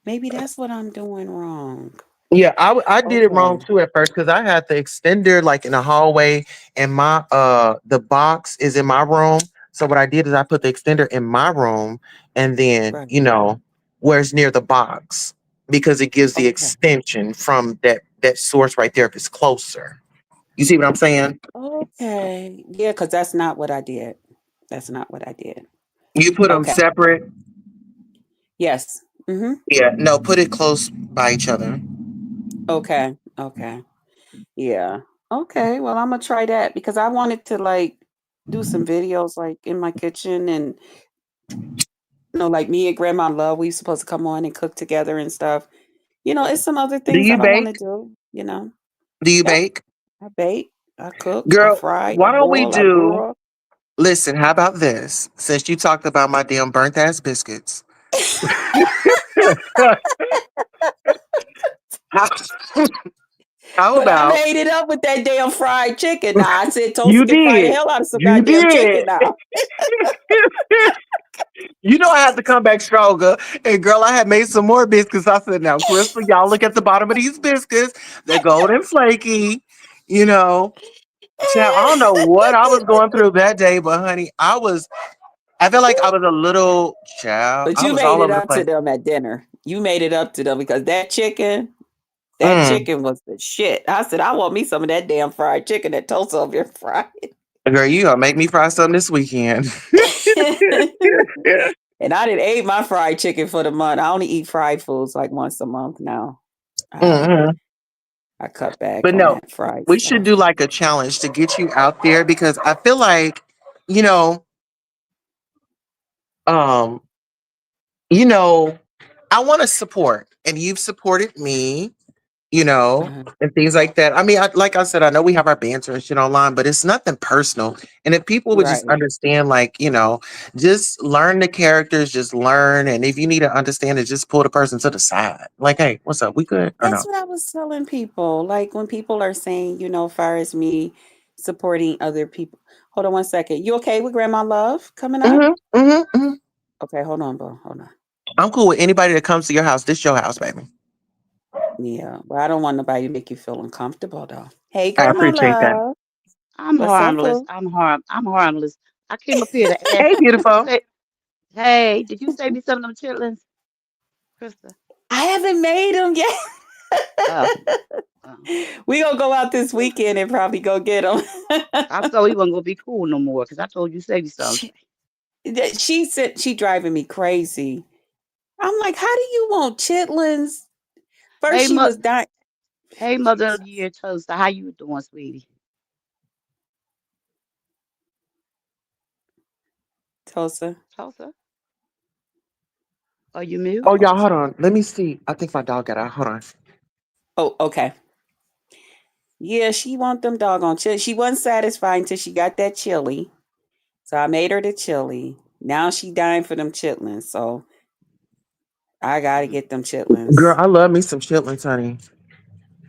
maybe that's what I'm doing wrong.
Yeah, I did it wrong
Okay,
too at first because I had the extender like in the hallway, and my the box is in my room. So what I did is I put the extender in my room, and then
right.
where it's near the box, because it gives the
Okay.
extension from that source right there if it's closer. You see what I'm saying?
Okay. Yeah, because that's not what I did. That's not what I did.
You put them
Okay.
separate.
Yes. Mm-hmm.
Yeah, no, put it close by each other.
Okay. Okay. Yeah. Okay. Well, I'm gonna try that because I wanted to like do some videos like in my kitchen and like me and Grandma Love, we supposed to come on and cook together and stuff. It's some other
Do
things
you
that I want to
bake?
do.
Do you
Yep.
bake?
I bake, I cook, I
Girl,
fry, I
why don't we
boil, I
do
broil.
listen, how about this? Since you talked about my damn burnt ass biscuits. how, how
But I
about
made it up with that damn fried chicken. Now I said Toast
you
can fry the
did?
hell out of some
You
goddamn
did.
chicken now.
I have to come back stronger. And girl, I had made some more biscuits. I said, now, Crystal, y'all look at the bottom of these biscuits. They're golden flaky. You know, Child, I don't know what I was going through that day, but honey, I feel like I was a little child.
But
I
you
was
made
all
it
over the
up to
place.
them at dinner. You made it up to them because that
Mm.
chicken was the shit. I said, I want me some of that damn fried chicken that Toast over here fried.
Girl, you gonna make me fry something this weekend.
And I didn't ate my fried chicken for the month. I only eat fried foods like once a month now. I
Mhm.
I cut back
But
on
no,
that fried
we should
stuff.
do like a challenge to get you out there because I feel like, you know, um, you know, I want to support, and you've supported me,
Uh-huh.
and things like that. I mean, like I said, I know we have our banter and shit online, but it's nothing personal. And if people would just
Right.
understand, like, just learn the characters, just learn. And if you need to understand it, just pull the person to the side. Like, hey, what's up? We good or
That's
no?
what I was telling people. Like when people are saying, far as me supporting other people. Hold on one second. You okay with Grandma Love coming up?
Hmm. Hmm. Hmm.
Okay, hold on, bro. Hold on.
I'm cool with anybody that comes to your house. This your house, baby.
Yeah. Well, I don't want nobody to make you feel uncomfortable though. Hey,
I
Grandma
appreciate that.
Love.
I'm
What's up,
harmless.
boo?
I'm harmless. I came up here to ask,
Hey,
did you
beautiful.
say, hey, did you save me some of them chitlins, Krista?
I haven't made them yet.
Oh, oh.
We gonna go out this weekend and probably go get them.
I thought we wasn't gonna be cool no more because I told you save me some.
she, she said she driving me crazy. I'm like, how do you want chitlins? First
Hey,
she was dying.
hey, mother of the
Jesus,
year toaster, how you doing, sweetie?
Tulsa.
Toaster, are you mute?
Oh, y'all, hold on. Let me see. I think my dog got out. Hold on.
Oh, okay. Yeah, she want them doggone chili. She wasn't satisfied until she got that chili. So I made her the chili. Now she dying for them chitlins. So I gotta
Mm.
get them
Girl,
chitlins.
I love me some chitlins, honey.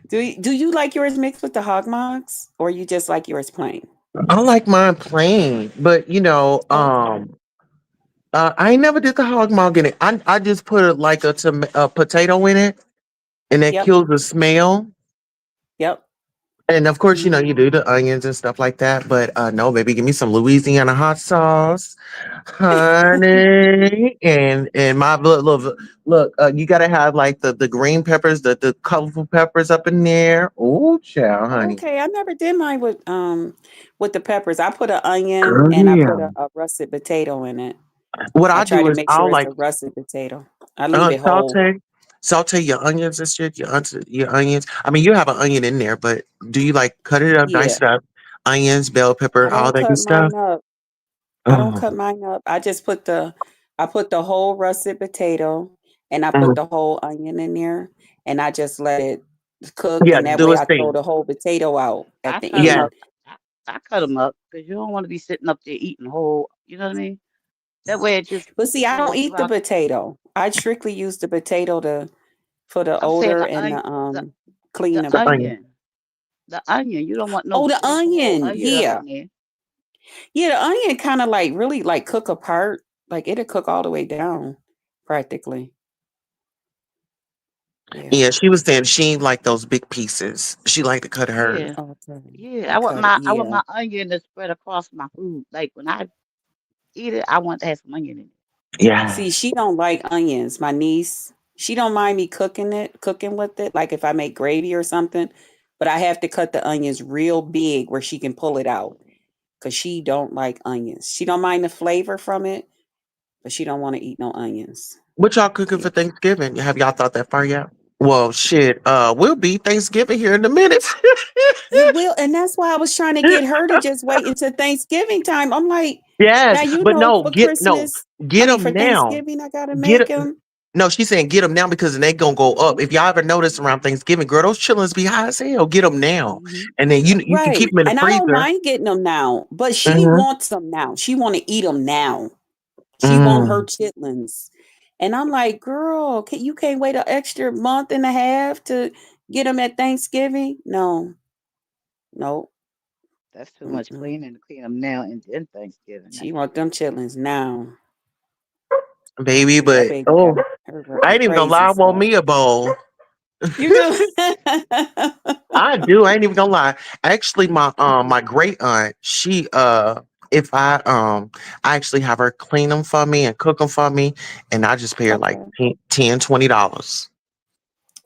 Do you like yours mixed with the hog mogs, or you just like yours plain?
I like mine plain, but
Okay.
I ain't never did the hog mog in it. I just put like a potato in it, and that
Yep.
kills the smell.
Yep.
And of course,
Hmm.
you do the onions and stuff like that. But no, baby, give me some Louisiana hot sauce, honey, and my look. You gotta have like the green peppers, the colorful peppers up in there. Oh, child, honey,
Okay, I never did mine with the peppers. I put an onion
girl,
and I put
yeah.
a russet potato in it.
What
I
I
try
do
to
is
make sure
I'll
it's
like
a russet potato. I leave it whole.
saute your onions and shit. Your onions. I mean, you have an onion in there, but do you like cut it up,
Yeah,
dice it up, onions, bell
I
pepper, all
don't
that good
cut
stuff?
mine up. I don't
Oh,
cut mine up. I put the whole russet potato and I put
mhm.
the whole onion in there and I just let it cook
Yeah,
and that
do
way
its
I throw
thing.
the whole potato out at
I
the
cut them
Yeah,
end.
up. I, I cut them up because you don't want to be sitting up there eating whole. You know what I mean? That way it just
But see, I don't
absorbs
eat the
throughout.
potato. I strictly use the potato to for the
I'm saying
odor and the
the
clean
the
them.
The onion.
onion. The onion. You don't want no
Oh, the
big whole
onion.
onion up
Yeah.
in there.
Yeah, the onion kind of like really like cook apart. Like it'll cook all the way down practically. Yeah.
Yeah, she was saying she ain't like those big pieces. She like to cut hers.
Yeah.
Okay.
Yeah.
You cut it.
I want
Yeah.
my onion to spread across my food. Like when I eat it, I want to have some onion in it.
Yeah.
See, she don't like onions. My niece, she don't mind me cooking with it, like if I make gravy or something, but I have to cut the onions real big where she can pull it out cuz she don't like onions. She don't mind the flavor from it, but she don't want to eat no onions.
What y'all cooking
Yeah.
for Thanksgiving? Have y'all thought that far yet? Well, shit. We'll be Thanksgiving here in a minute.
It will, and that's why I was trying to get her to just wait until Thanksgiving time. I'm like,
Yes,
now you
but
know
no,
for
get no,
Christmas, I
get
mean
them
for
now.
Thanksgiving, I gotta
Get
make
it.
them.
No, she's saying get them now because they gonna go up. If y'all ever notice around Thanksgiving, girl, those chillings be high as hell. Get them now, and then you can keep
Right.
them in the
And I don't
freezer.
mind getting them now, but she
Mm-hmm.
wants them now. She want to eat them now. She want her
Mm.
chitlins. And I'm like, girl, you can't wait an extra month and a half to get them at Thanksgiving? No, no.
That's too much
Mm-mm.
cleaning to clean them now and then Thanksgiving.
She
That's
want
too
them
much.
chitlins now.
Baby,
Yeah, that
but
baby
oh,
got her
I
working
ain't even gonna
crazy
lie. I want
stuff.
me a bowl.
You do?
I do. I ain't even gonna lie. Actually, my great aunt, she if I actually have her clean them for me and cook them for me, and I just pay her like
Okay.
$10, $20.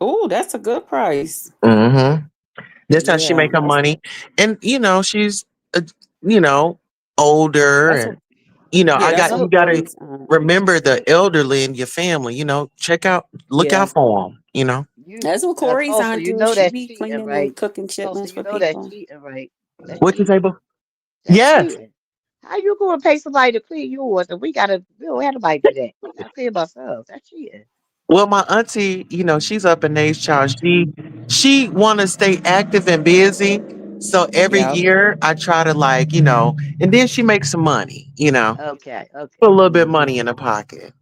Oh, that's a good price.
Mm-hmm. That's how she
Yeah,
make her
that's
money, and she's uh, you know older,
that's what
and
yeah,
I
that's
got
what
you
No,
got to
Corey's
remember the elderly in your family. Look
yeah.
out for them.
you
That's what Corey's
Tulsa,
aunt
you
do.
know
She
that's
be
cheating,
cleaning and
right?
cooking
Tulsa,
chitlins
you
for
know that's
people.
cheating, right? That's
What you say,
cheating.
boo?
That's
Yes.
cheating. How you gonna pay somebody to clean yours and we don't have nobody do that. We gotta clean ourselves. That's cheating.
Well, my auntie, she's up in age, child. She want to stay active and busy. So every
Yeah.
year I try to and then she makes some money.
Okay,
Put a
okay.
little bit of money
Hmm.
in her pocket.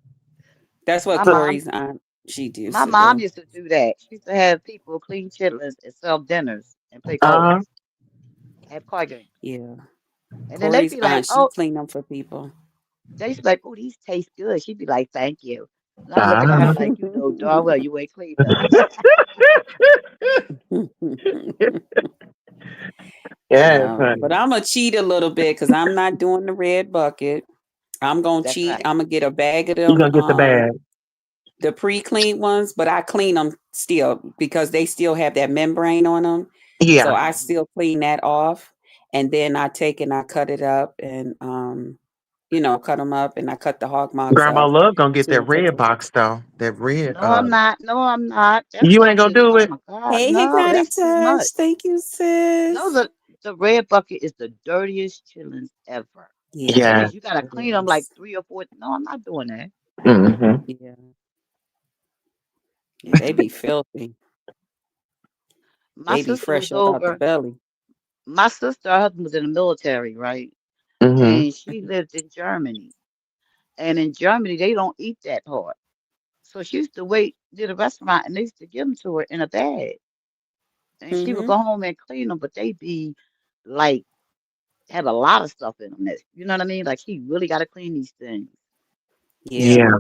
That's what
My
So,
mom
Corey's aunt she used
my
to
mom
do.
used to do that. She used to have people clean chitlins and sell dinners and play
uh,
cards, have card games.
Yeah.
And then they'd
Corey's
be like,
aunt, she
oh,
clean them for people.
they used to be like, oh, these taste good. She'd be like, thank you. And I'm looking at her
uh.
like, you know darn well you ain't cleaned them.
Yes,
Yeah, but
honey.
I'm gonna cheat a little bit because I'm not doing the red bucket. I'm gonna
That's
cheat.
right.
I'm gonna get a bag of
You
them,
gonna get the bag?
the pre-cleaned ones, but I clean them still because they still have that membrane on them. So
Yeah,
I
Hmm.
still clean that off, and then I take and I cut it up and cut them up and I cut the hog mogs
Grandma
up
Love gonna get that
too.
red box though. That red.
No, I'm not. No, I'm not. That
You
stuff
ain't gonna
is,
do
oh
it.
my God,
Hey,
no,
Hypnotic
that's too
Touch.
much.
Thank you,
No,
sis.
the red bucket is the dirtiest chillings ever.
Yeah,
Yeah.
Because you gotta
it
clean them like
is.
3 or 4. No, I'm not doing that.
Hmm.
Yeah, yeah, they be filthy.
My
They be
sister was
fresh up out the
over.
belly.
My sister, her husband was in the military, right?
Hmm.
And she lived in Germany. And in Germany, they don't eat that hard. So she used to wait near the restaurant and they used to give them to her in a bag. And she would
Mm-hmm.
go home and clean them, but they be like, have a lot of stuff in them. That, you know what I mean? Like, she really got to clean these things.
Yeah.
Yeah.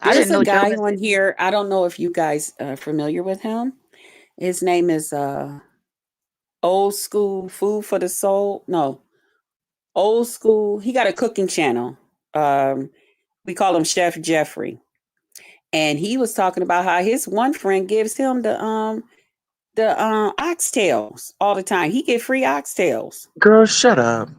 I
There's
didn't
a
know
guy
Germans
on
didn't.
here. I don't know if you guys are familiar with him. His name is Old School Food for the Soul. No, Old School. He got a cooking channel. Um, we call him Chef Jeffrey. And he was talking about how his one friend gives him the oxtails all the time. He get free oxtails.
Girl, shut up.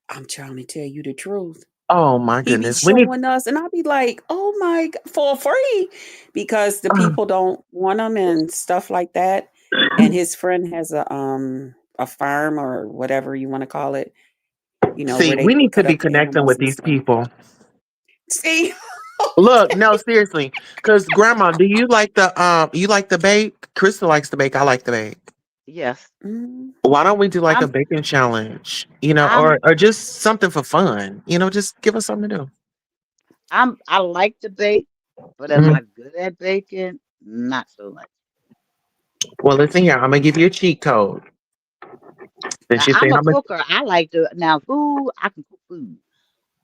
I'm trying to tell you the truth.
Oh my
He be
goodness. We need
showing us, and I'll be like, "Oh my, for free," because the people don't want them and stuff like that. And his friend has a farm or whatever you want to call it,
see,
where
we
they
need to
cut
be
up the
connecting
animals
with
and
these
stuff.
people.
See,
Look, no, seriously. Cause grandma, do you like the bake? Crystal likes to bake. I like to bake.
Yes.
mm,
Why don't we do like a
I'm,
baking challenge?
I'm,
Or just something for fun. Just give us something to do.
I like to bake, but am
Mhm.
I good at baking? not so much.
Well, listen here. I'm gonna give you a cheat code. Since
Now
you say
I'm a
how much,
cooker. I like to now food. I can cook food,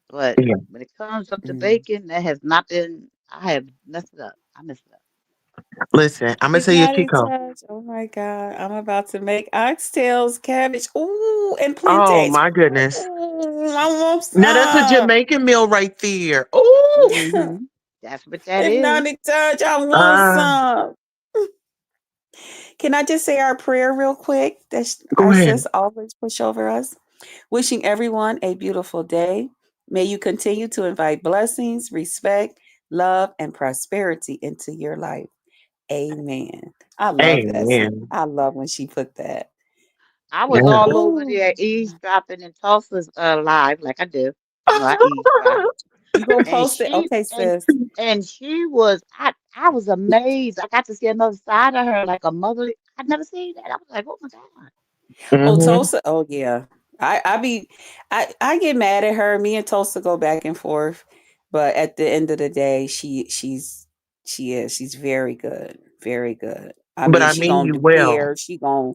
but
yeah.
when it comes up to
Mm.
bacon, that has not been. I have messed it up. I messed it up.
Listen, I'm gonna tell you a cheat
Hypnotic
code.
touch. Oh my God. I'm about to make oxtails, cabbage, ooh, and
Oh
plantains.
my goodness.
Ooh, I want
Now that's a
some.
Jamaican meal right there. Oh,
That's what that is.
Hypnotic touch. I want
uh,
some. Can I just say our prayer real quick that
go
our
ahead.
sis always push over us? Wishing everyone a beautiful day. May you continue to invite blessings, respect, love, and prosperity into your life. Amen. I love that, sis.
Amen.
I love when she put that.
I was
Yeah.
all over
Ooh.
there eavesdropping in Tulsa's live, like I do. You know, I eavesdrop.
You gonna
And
post it?
she
Okay, sis.
and she was I was amazed. I got to see another side of her, like a mother. I'd never seen that. I was like, oh my God.
Oh,
Hmm.
Tulsa. Oh yeah. I get mad at her. Me and Tulsa go back and forth, but at the end of the day, she's very good, very good. I
But
mean,
I
she
mean
gonna
you
do
well,
hair. She gonna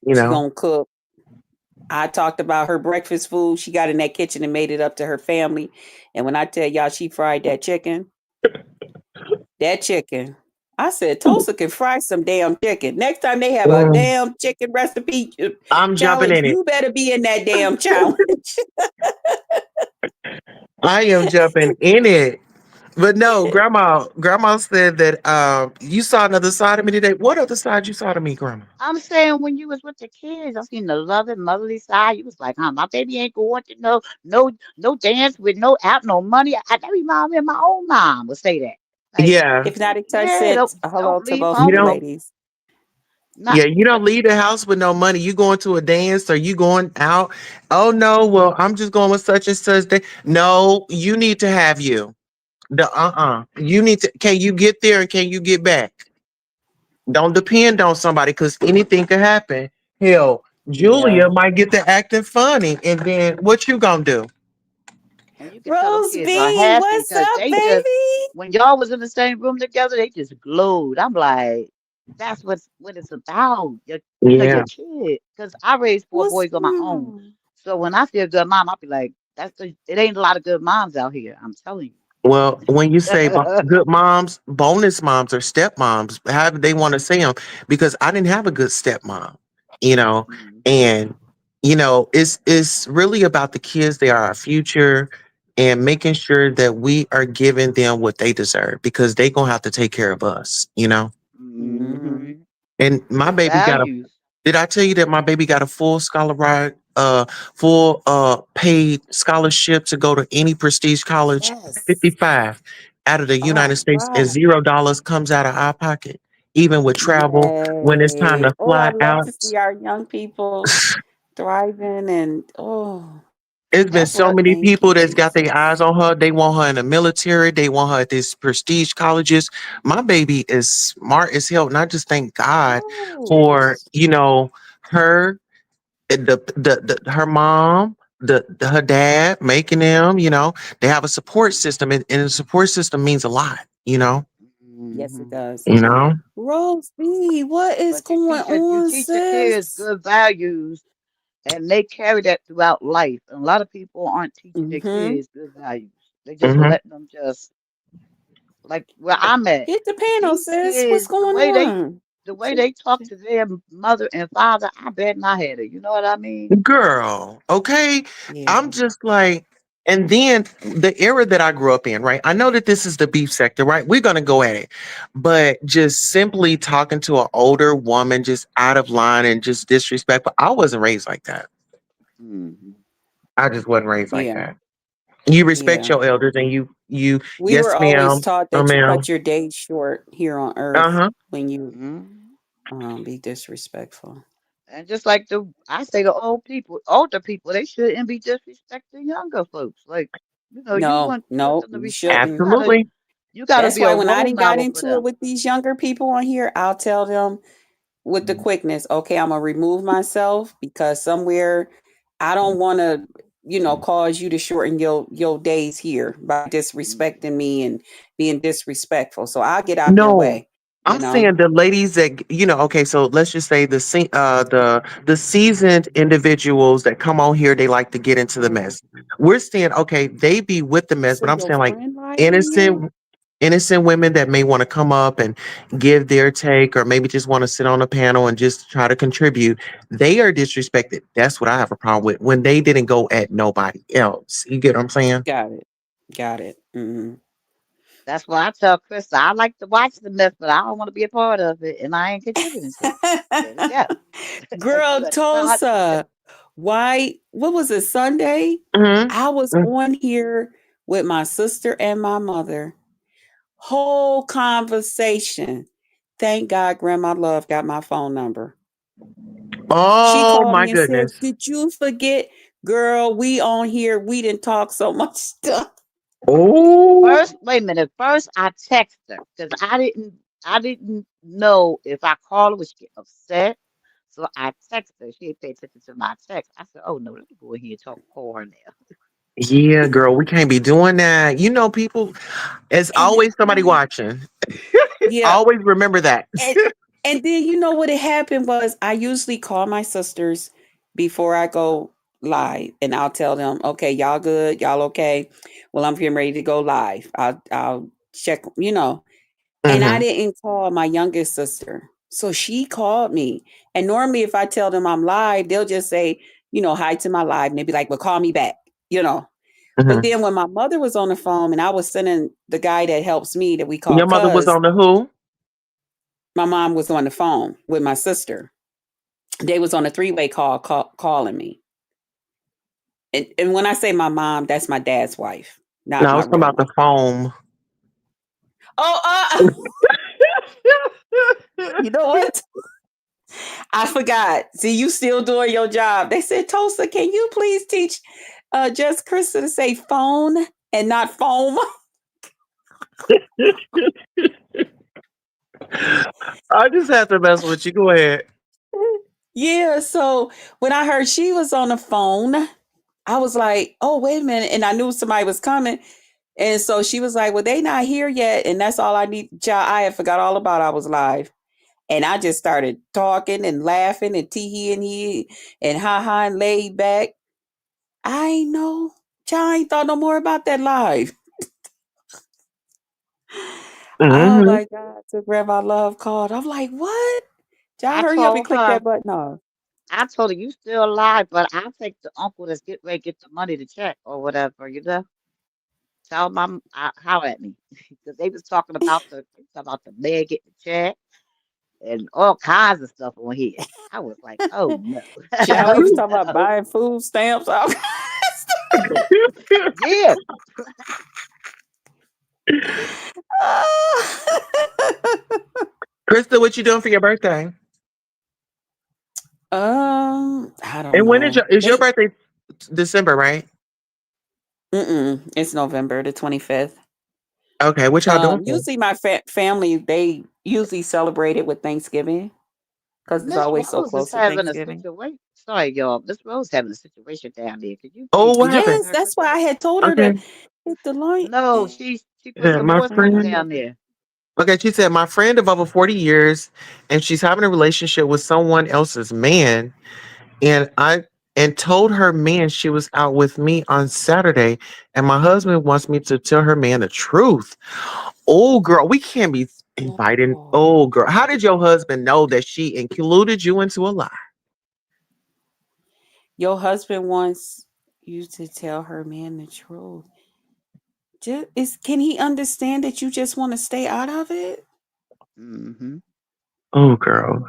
you
she
know.
gonna cook. I talked about her breakfast food. She got in that kitchen and made it up to her family. And when I tell y'all she fried that chicken, I said Tulsa can fry some damn chicken. Next time they have a
Mm,
damn chicken recipe
I'm jumping
challenge,
in it.
you better be in that damn challenge.
I am jumping in it. But no, grandma said that you saw another side of me today. What other side you saw to me, grandma?
I'm saying when you was with the kids, I seen the loving motherly side. You was like, huh, my baby ain't going to no dance with no out no money. That remind me of my own mom would say that. Like,
Yeah.
Hypnotic Touch
yeah,
said
don't
a hello
don't
to
leave
both
You
of you
home with
don't
ladies.
not
yeah, you don't
what
leave the house with no money. You going to a dance or you going out. Oh no, well, I'm just going with such and such day. No, you need to have you. The You need to can you get there and can you get back? Don't depend on somebody because anything could happen. Hell,
Yeah.
Julia might get to acting funny, and then what you gonna do?
and you can tell them
Rose
kids are
B,
happy
what's
because
up,
they just
baby?
when y'all was in the same room together, they just glowed. I'm like, that's what it's about. Because your
Yeah.
kid. Because I raised four
What's
boys on my own,
mm,
so when I see a good mom, I'll be like, it ain't a lot of good moms out here. I'm telling
Well, when you say
you.
good moms, bonus moms, or stepmoms, however they want to say them, because I didn't have a good stepmom, you know,
Mhm,
and it's really about the kids. They are our future, and making sure that we are giving them what they deserve because they gonna have to take care of us, you know.
mm,
mhm.
And my
The
baby got a
values.
did I tell you that my baby got a full paid scholarship to go to any prestige college,
yes.
55 out of the
All
United States, and
right.
$0 comes out of our pocket, even with travel when it's time
Yay.
to
Oh, I
fly
love
out.
to see our young people thriving and oh,
It's been
that's
so
what
many
thank you,
people that's got their eyes
Jesus.
on her. They want her in the military. They want her at these prestige colleges. My baby is smart as hell, and I just thank God
Oh,
for her her mom, her dad making them, they have a support system, and a support system means a lot,
yes, it
Mhm.
does.
you know.
Rose B, what is
But you
going
teach it, you
on,
teach your kids
sis?
good values, and they carry that throughout life. And a lot of people aren't teaching their
Mm-hmm.
kids good values. They just
Hmm.
letting them just like where I'm at.
Hit the panel,
These
sis. What's
kids,
going on?
the way they talk to their mother and father, I bet I had it. You know what I mean?
Girl, okay, I'm
Yeah.
just like, and then the era that I grew up in, right? I know that this is the beef sector, right? We're gonna go at it, but just simply talking to an older woman just out of line and just disrespectful. I wasn't raised like that.
Hmm.
I just wasn't raised like
Yeah.
that. You respect
Yeah.
your elders, and you
We
yes
were always
ma'am,
taught
no
that you
ma'am.
cut your days short here on earth
Uh-huh.
when you
Hmm.
be disrespectful.
And just like I say the older people, they shouldn't be disrespecting younger folks. Like, you
No,
want
no,
them to
you
respect you.
shouldn't.
Absolutely.
You gotta
That's
be a
why when I
role
didn't got
model for
into it
them.
with these younger people on here, I'll tell them with the
Mhm.
quickness, okay, I'm gonna remove myself because somewhere I don't wanna, cause you to shorten your days here by disrespecting
Mhm.
me and being disrespectful. So I'll get out their
No,
way. you
I'm
know?
saying the ladies that okay, so let's just say the seasoned individuals that come on here, they like to get into the
Oh,
mess. We're saying, okay, they be with the mess,
so
but I'm
your
saying like
friend lied on you?
innocent women that may want to come up and give their take, or maybe just want to sit on a panel and just try to contribute. They are disrespected. That's what I have a problem with, when they didn't go at nobody else. You get what I'm saying?
Got it. Got it. Mhm.
That's why I tell Chris I like to watch the mess, but I don't want to be a part of it, and I ain't contributing to it. There we go.
Girl,
You 100%.
Tosa, why what was it, Sunday?
Hmm.
I was on here with my sister and my mother. Whole conversation. Thank God Grandma Love got my phone number. She
Oh
called
my
me and said,
goodness.
"Did you forget, girl, we on here, we didn't talk so much stuff."
Oh.
First, wait a minute. First, I text her because I didn't know if I called her would she get upset. So I texted her. She didn't pay attention to my text. I said, "Oh no, let me go in here and talk call her now."
Yeah, girl, we can't be doing that. People, it's
And
always somebody watching.
yeah,
Always remember that.
and and then you know what had happened was I usually call my sisters before I go live, and I'll tell them, "Okay, y'all good, y'all okay? Well, I'm getting ready to go live. I'll check." And I
Hmm.
didn't call my youngest sister. So she called me. And normally, if I tell them I'm live, they'll just say, hi to my live. And they'll be like, well, call me back. But
Hmm.
then when my mother was on the phone and I was sending the guy that helps me that we call
Your mother was
Cuz,
on the who?
my mom was on the phone with my sister. They was on a three-way calling me. And when I say my mom, that's my dad's wife,
No,
not
I
my
was talking
real
about the
mom.
foam.
Oh, you know what? I forgot. See, you still doing your job. They said, Tosa, can you please teach just Krista to say phone and not foam?
I just had to mess with you. Go ahead.
Yeah. So when I heard she was on the phone, I was like, oh, wait a minute. And I knew somebody was coming. And so she was like, well, they not here yet. And that's all I need. Child, I had forgot all about I was live. And I just started talking and laughing and tee and he and ha ha and laid back. I ain't know. Child, I ain't thought no more about that live. Oh
Hmm.
my God. So Grandma Love called. I'm like, what? Y'all
I
hurry up and
told
click
her,
that button off.
you still alive, but I'll take the uncle that's getting ready to get the money to check or whatever, you know. Tell them holler at me because they was talking about the mayor getting the check and all kinds of stuff on here. I was like, oh no,
Child, we was
oh
talking about
no,
buying food stamps. All
yeah.
Krista, what you doing for your birthday?
I don't
And when
know.
is your
They
birthday? December, right?
it's November the 25th.
Okay, what y'all doing for?
Usually my family they usually celebrate it with Thanksgiving because it's
Miss
always so
Rose is
close to
having a
Thanksgiving.
situation. Sorry, y'all. Miss Rose having a situation down there. Could you
Oh,
please
what
explain to
happened?
Yes,
her,
that's why
Krista?
I had told her to
Okay.
hit the light.
No, she put
Yeah,
some
my
voice notes
friend.
down there.
Okay, she said my friend of over 40 years, and she's having a relationship with someone else's man, and I and told her man she was out with me on Saturday, and my husband wants me to tell her man the truth. Oh, girl, we can't be inviting.
Oh,
Oh, girl, how did your husband know that she included you into a lie?
your husband wants you to tell her man the truth. Can he understand that you just want to stay out of it?
Hmm.
Oh, girl,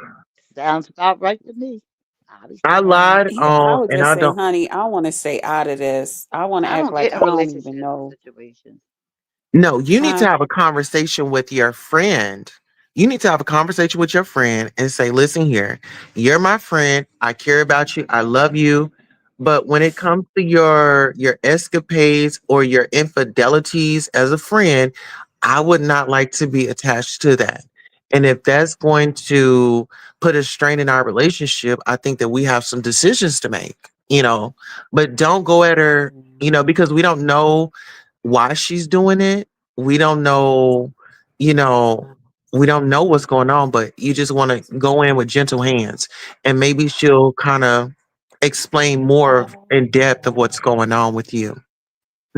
Sounds about right to me. I'll be
I
staying out.
lied.
I would
And
just
I
say,
don't.
honey, I want to stay out of this. I want to
I
act
don't
like
get
I
in
don't even
relationship
know.
situations.
No, you need to
Huh?
have a conversation with your friend. You need to have a conversation with your friend and say, listen here, you're my friend. I care about you. I love you. But when it comes to your escapades or your infidelities as a friend, I would not like to be attached to that. And if that's going to put a strain in our relationship, I think that we have some decisions to make. But don't go at her, because we don't know why she's doing it. We don't know, you know, We don't know what's going on, but you just want to go in with gentle hands, and maybe she'll kind of explain more in depth of what's going on with you.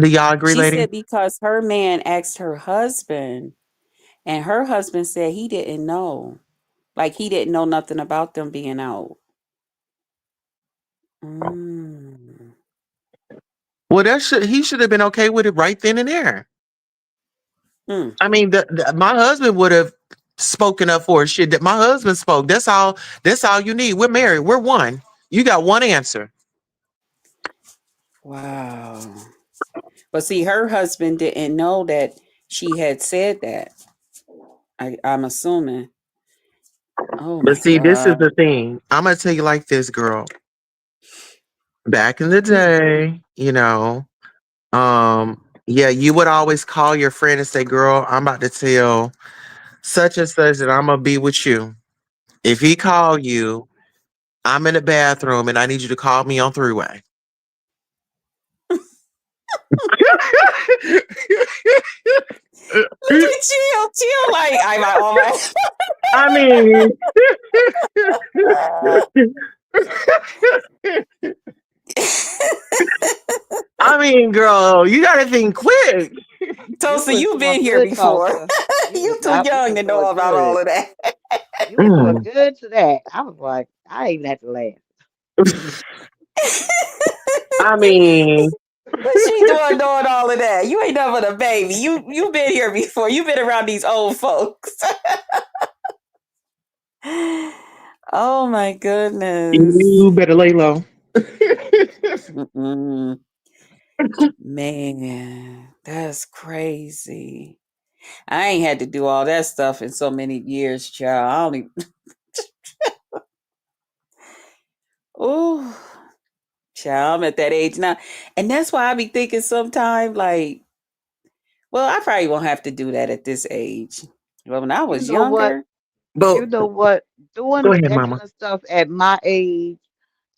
Do y'all agree,
She
lady?
said because her man asked her husband, and her husband said he didn't know. Like he didn't know nothing about them being out. Mm.
Well, he should have been okay with it right then and there.
Mm.
I mean, my husband would have spoken up for shit that my husband spoke. That's all. That's all you need. We're married. We're one. You got one answer.
Wow. But see, her husband didn't know that she had said that. I'm assuming. Oh
But
my
see, this is
God.
the thing. I'm gonna tell you like this, girl. Back in the
Mm.
day, yeah, you would always call your friend and say, "Girl, I'm about to tell such and such that I'm gonna be with you. If he call you, I'm in the bathroom and I need you to call me on three-way."
Look at chill, chill. Like I'm all right.
I mean, I mean, girl, you gotta think quick.
You
Toaster,
was
you've
doing
been here
good,
before.
Tulsa.
You too
You
young
was
to
doing
know about all
good.
of that.
You was doing
Mm.
good to that. I was like, I even had to laugh.
I mean,
What she doing all of that? You ain't never a baby. You been here before. You been around these old folks. Oh my goodness.
you better lay low.
Mm-mm. Man, that's crazy. I ain't had to do all that stuff in so many years, child. I only oh child, I'm at that age now. And that's why I be thinking sometime like, well, I probably won't have to do that at this age. Well, when I
You
was
know what?
younger,
But
You know what?
go
Doing
ahead, mama.
extra stuff at my age,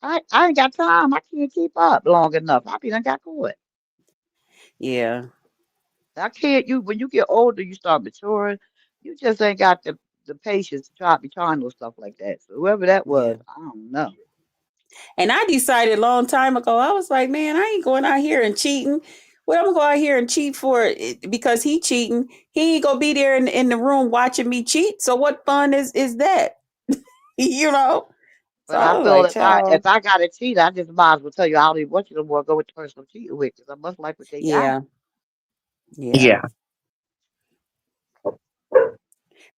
I ain't got time. I can't keep up long enough. I be done got caught.
yeah,
I can't. You when you get older, you start maturing. You just ain't got the patience to try be trying those stuff like that. So whoever that
yeah.
was, I don't know.
And I decided a long time ago, I was like, man, I ain't going out here and cheating. What I'm gonna go out here and cheat for because he cheating. He ain't gonna be there in the room watching me cheat. So what fun is that? you know? So
But I
I was
feel
like,
if
child,
I got to cheat, I just might as well tell you I don't even want you no more. Go with the person I'm cheating with because I must like what they got.
yeah, yeah.
Yeah.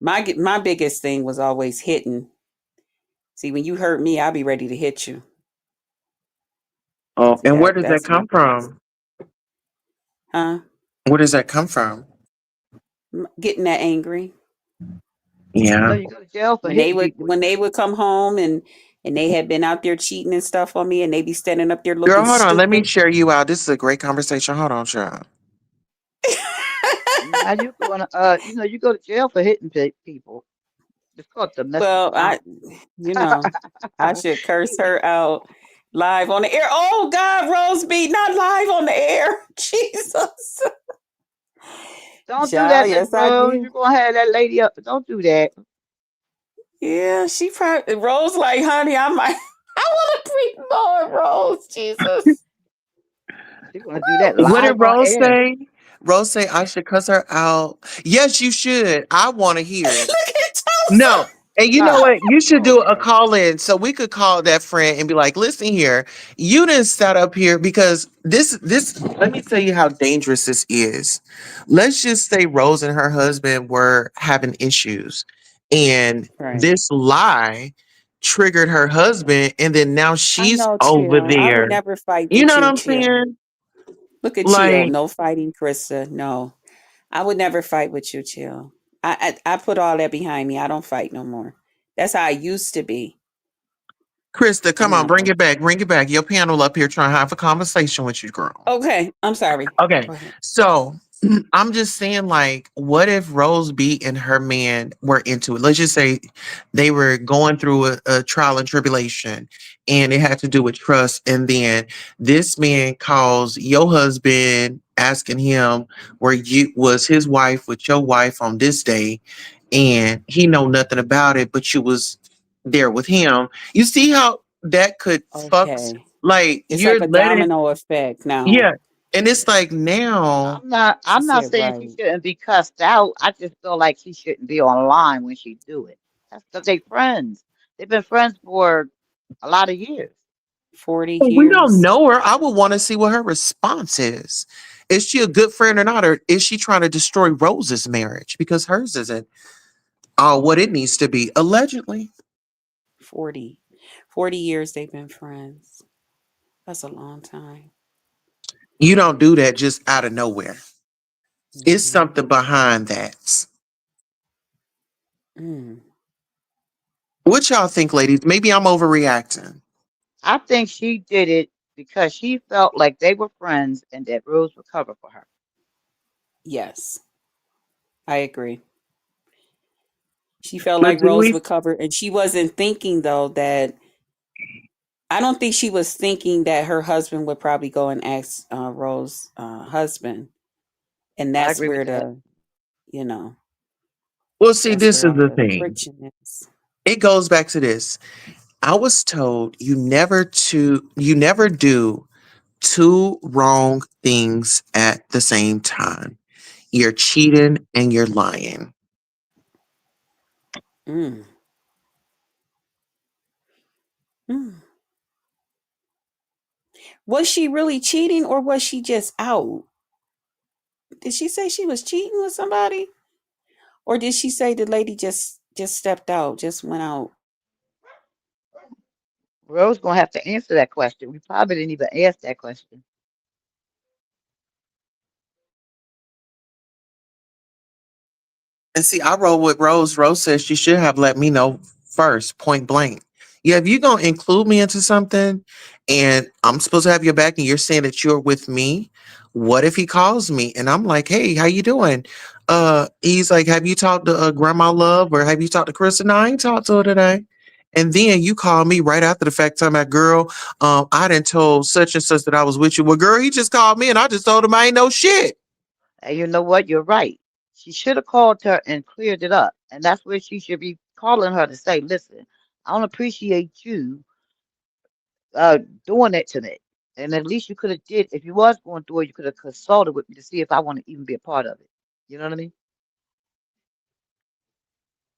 My biggest thing was always hitting. See, when you hurt me, I'll be ready to hit you.
Oh,
See
and where
that
does that
that's my
come
biggest,
from?
huh?
Where does that come from?
Getting that angry.
You know,
Yeah.
you go to jail for
when they
hitting
would
people.
when they would come home and they had been out there cheating and stuff on me and they be standing up there
Girl,
looking
hold on. Let me
stupid.
share you out. This is a great conversation. Hold on, child.
Now you going to you know, you go to jail for hitting people. It's called domestic
Well,
violence.
you know, I should curse her out live on the air. Oh God, Rose B, not live on the air. Jesus.
Don't do
Child,
that, Miss
yes I
Rose.
did.
You're gonna have that lady up. Don't do that.
Yeah, she probably Rose like, honey, I might I want to pre Lord Rose, Jesus.
She's gonna do that
What did
live on
Rose
air.
say? Rose say I should cuss her out. Yes, you should. I want to hear it.
Look at Tulsa.
No. And you know
Stop.
what? You should do a
Okay.
call in so we could call that friend and be like, listen here, you didn't set up here because this let me tell you how dangerous this is. Let's just say Rose and her husband were having issues and
Right.
this lie triggered her husband and then now
I
she's
know,
over
Chill. I would
there.
never fight
You
with
know what
you,
I'm
Chill.
saying?
Look at Chill.
Like,
No fighting, Krista. No. I would never fight with you, Chill. I put all that behind me. I don't fight no more. That's how I used to be.
Krista,
But
come on, bring
no.
it back, bring it back. Your panel up here trying to have a conversation with you, girl.
Okay. I'm sorry.
Okay,
Go ahead.
so I'm just saying, like, what if Rose B and her man were into it? Let's just say they were going through a trial and tribulation, and it had to do with trust. And then this man calls your husband, asking him where you was his wife with your wife on this day, and he know nothing about it, but you was there with him. You see how that could fuck,
Okay.
like
It's like
you're
a
letting,
domino effect now.
yeah. And it's like now,
She
I'm not
said,
saying she
right.
shouldn't be cussed out. I just feel like she shouldn't be online when she do it. That's because they friends. They've been friends for a lot of years.
40
we don't
years.
know her. I would want to see what her response is. Is she a good friend or not? Or is she trying to destroy Rose's marriage? Because hers isn't what it needs to be, allegedly.
40. 40 years they've been friends. That's a long time.
You don't do that just out of nowhere. It's
Hmm.
something behind that.
Mm.
What y'all think, ladies? Maybe I'm overreacting.
I think she did it because she felt like they were friends and that Rose would cover for her.
Yes, I agree. She felt
But
like
do
Rose
we?
would cover, and she wasn't thinking though that I don't think she was thinking that her husband would probably go and ask Rose husband, and
I
that's
agree with
where
that.
you know,
Well, see,
that's
this
where
is
all
the
the
thing.
friction is.
It goes back to this. I was told you never do two wrong things at the same time. You're cheating and you're lying.
Mm. Mm. Was she really cheating, or was she just out? Did she say she was cheating with somebody, or did she say the lady just stepped out, just went out?
Rose gonna have to answer that question. We probably didn't even ask that question.
And see, I roll with Rose. Rose says she should have let me know first, point blank. Yeah, if you're gonna include me into something and I'm supposed to have your back and you're saying that you're with me, what if he calls me and I'm like, hey, how you doing? He's like, have you talked to Grandma Love or have you talked to Krista? No, I ain't talked to her today. And then you call me right after the fact, talking about, girl, I done told such and such that I was with you. Well, girl, he just called me and I just told him I ain't no shit.
And you know what? You're right. She should have called her and cleared it up. And that's where she should be calling her to say, listen, I don't appreciate you uh doing that to me. And at least you could have did if you was going through it, you could have consulted with me to see if I want to even be a part of it. You know what I mean?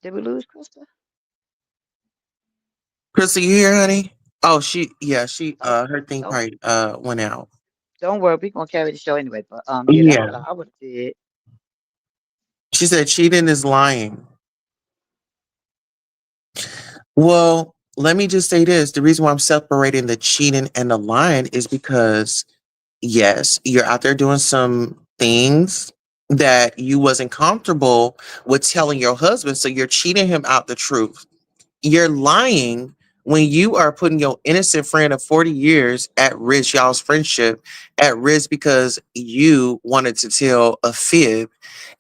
Did we lose Krista?
Krista, you here, honey? Oh, she
Oh,
her thing
don't
probably went out.
don't worry, we're gonna carry the show anyway. But yeah, that's
Yeah.
what I would have did.
She said cheating is lying. Well, let me just say this. The reason why I'm separating the cheating and the lying is because yes, you're out there doing some things that you wasn't comfortable with telling your husband, so you're cheating him out the truth. You're lying when you are putting your innocent friend of 40 years at risk, y'all's friendship at risk because you wanted to tell a fib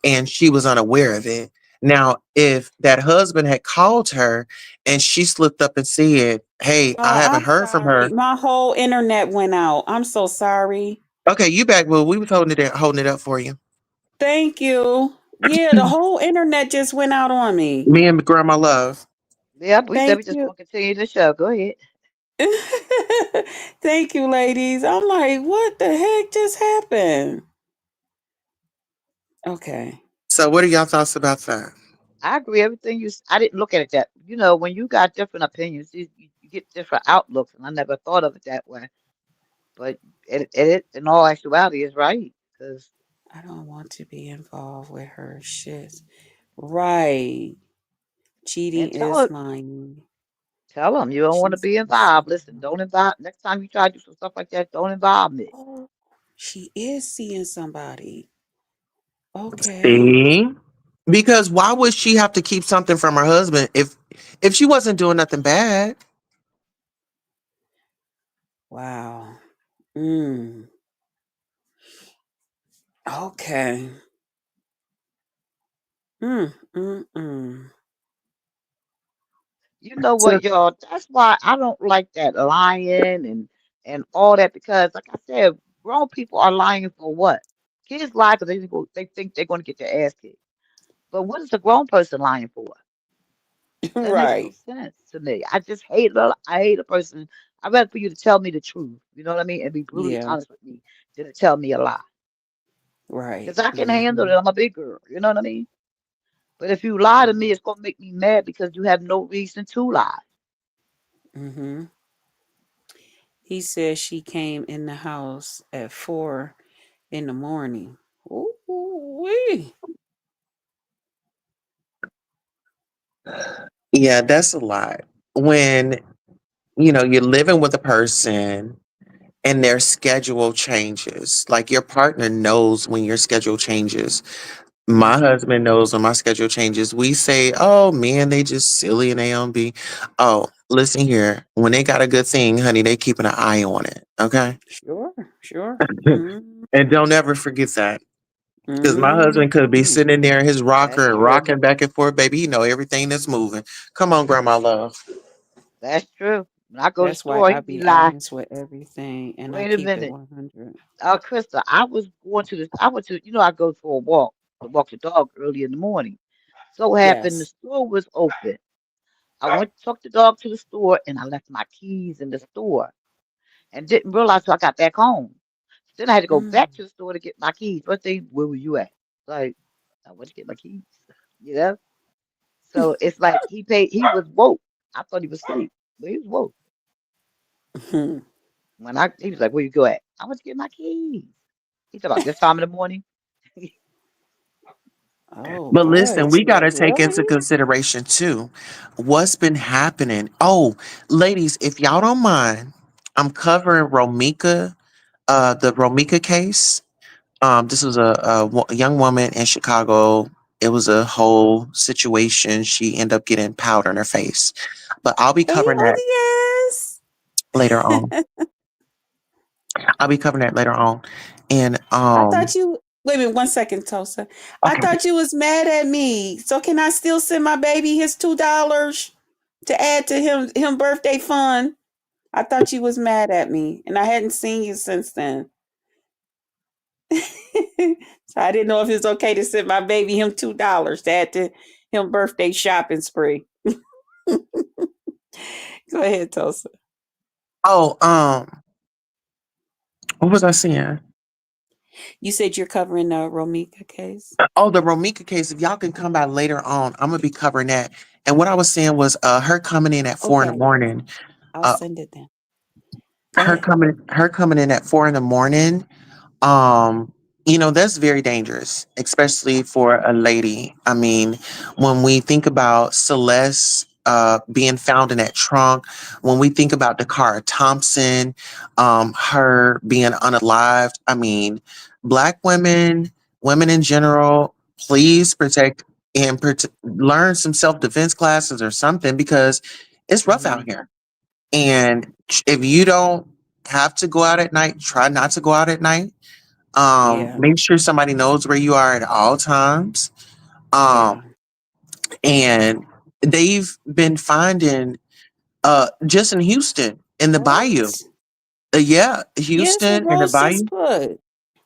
and she was unaware of it. Now, if that husband had called her and she slipped up and said, hey, I haven't
I'm
heard from
sorry.
her.
My whole internet went out. I'm so sorry.
Okay, you back. Well, we was holding it up for you.
Thank you. Yeah, the whole internet just went out on me.
Me and Grandma Love.
Yep, we said
Thank
we just
you.
gonna continue the show. Go ahead.
Thank you, ladies. I'm like, what the heck just happened? Okay.
So, what are y'all thoughts about that?
I agree. Everything I didn't look at it that. You know, when you got different opinions, you get different outlooks, and I never thought of it that way. But in all actuality, is right. Because
I don't want to be involved with her shit. Right. Cheating
and
is lying.
tell them you don't want to
She's
be involved. Listen, don't involve. Next time you try to do some stuff like that, don't involve me.
oh, she is seeing somebody. Okay.
See? Because why would she have to keep something from her husband if she wasn't doing nothing bad?
Wow. Mm. Okay. Mm, mm, mm.
You know
So
what, y'all? That's why I don't like that lying and all that because, like I said, grown people are lying for what? Kids lie because they think they're going to get their ass kicked. But what is a grown person lying for? That makes no
Right.
sense to me. I just hate I hate a person. I'd rather for you to tell me the truth, you know what I mean, and be brutally
Yeah.
honest with me than to tell me a lie.
Right.
Because I can handle
Mhm.
it. I'm a big girl, you know what I mean? But if you lie to me, it's gonna make me mad because you have no reason to lie.
Mhm. He said she came in the house at 4 in the morning. Ooh wee.
Yeah, that's a lot. When, you're living with a person and their schedule changes. Like your partner knows when your schedule changes. My
Mhm.
husband knows when my schedule changes. We say, "Oh man, they just silly and they don't be." Oh, listen here. When they got a good thing, honey, they keeping an eye on it. Okay,
Sure. Sure. Mhm.
and don't ever forget that. Because my husband could be
Mhm.
sitting in there in his
That's
rocker and
true.
rocking back and forth, baby. He know everything that's moving. Come on, grandma love.
That's true. When I go to the
That's why
store,
I
he be
be
like,
honest with everything and I
wait a
keep it
minute.
100.
Krista, I went to, I go for a walk to walk the dog early in the morning. So happened the
Yes.
store was open. I went took the dog to the store and I left my keys in the store and didn't realize till I got back home. Then I had to go
Mm.
back to the store to get my keys. But they, where were you at? Like, I went to get my keys. You know? So it's like he was woke. I thought he was asleep, but he was woke. He was like, where you go at? I went to get my keys. He said about this time in the morning.
Oh
But
boy,
listen, we got
T.
to take into
Really?
consideration too what's been happening. Oh, ladies, if y'all don't mind, I'm covering Romika, the Romika case. This was a young woman in Chicago. It was a whole situation. She ended up getting powder in her face. But I'll be covering that
Oh yes.
later on. I'll be covering that later on. And
I thought you wait a minute, 1 second, Tosa. I
okay.
thought you was mad at me. So can I still send my baby his $2 to add to him birthday fund? I thought you was mad at me and I hadn't seen you since then. So I didn't know if it's okay to send my baby him $2 to add to him birthday shopping spree. Go ahead, Tosa.
Oh, what was I saying?
You said you're covering the Romika case.
Oh, the Romika case. If y'all can come by later on, I'm gonna be covering that. And what I was saying was, her coming in at 4 in the
Okay,
morning.
I'll
Uh,
send it then. Go
her
ahead.
coming in at 4 in the morning. Um, that's very dangerous, especially for a lady. I mean, when we think about Celeste being found in that trunk, when we think about Dakara Thompson, her being unalived, I mean, black women, women in general, please protect and learn some self defense classes or something because it's rough out
Mhm.
here. And if you don't have to go out at night, try not to go out at night.
Yeah,
Make sure somebody knows where you are at all times. Um,
yeah.
and they've been finding just in Houston in the bayou.
What?
Yeah,
Yes, what
Houston in the
Rose just
bayou.
put.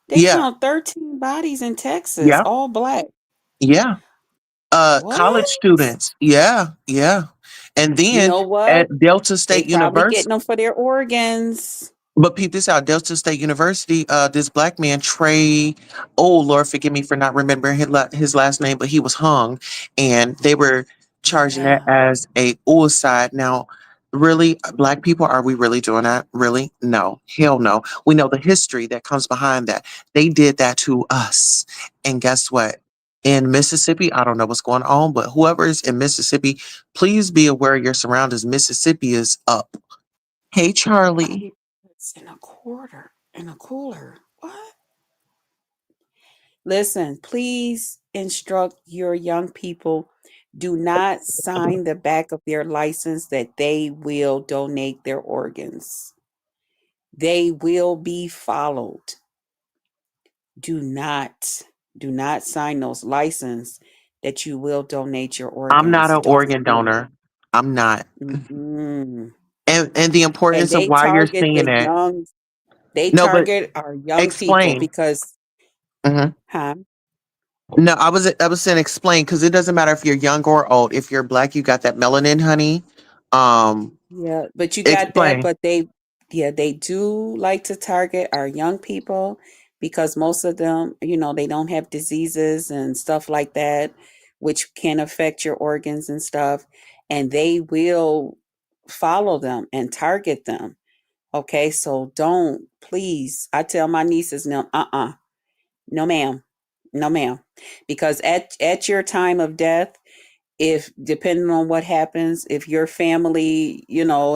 They
Yeah,
found 13 bodies in Texas,
yeah,
all black.
yeah. College
What?
students. Yeah, yeah. And
You
then
know
at
what?
Delta
They
State
probably
University.
getting them for their organs.
But peep this out, Delta State University, this black man, Trey, oh Lord, forgive me for not remembering his last name, but he was hung and they were charging that
Yeah.
as a suicide. Now, really, black people, are we really doing that? Really? No. Hell no. We know the history that comes behind that. They did that to us. And guess what? In Mississippi, I don't know what's going on, but whoever is in Mississippi, please be aware of your surroundings. Mississippi is up. Hey, Charlie.
It's in a quarter, in a cooler. What? Listen, please instruct your young people. Do not sign the back of their license that they will donate their organs. They will be followed. Do not, do not sign those license that you will donate your
I'm not
organs.
an
Talk
organ
to
donor. I'm not.
mm
And the
And
importance of
they
why you're
target
saying
the
that.
young. They
No, but
target our young people
explain.
because,
Hmm.
huh?
No, I was saying explain because it doesn't matter if you're young or old. If you're black, you got that melanin, honey. Um,
Yeah, but you got that,
explain.
but yeah, they do like to target our young people because most of them, they don't have diseases and stuff like that, which can affect your organs and stuff. And they will follow them and target them. Okay, so don't, please. I tell my nieces now, no, ma'am, no, ma'am, because at your time of death, if depending on what happens, if your family,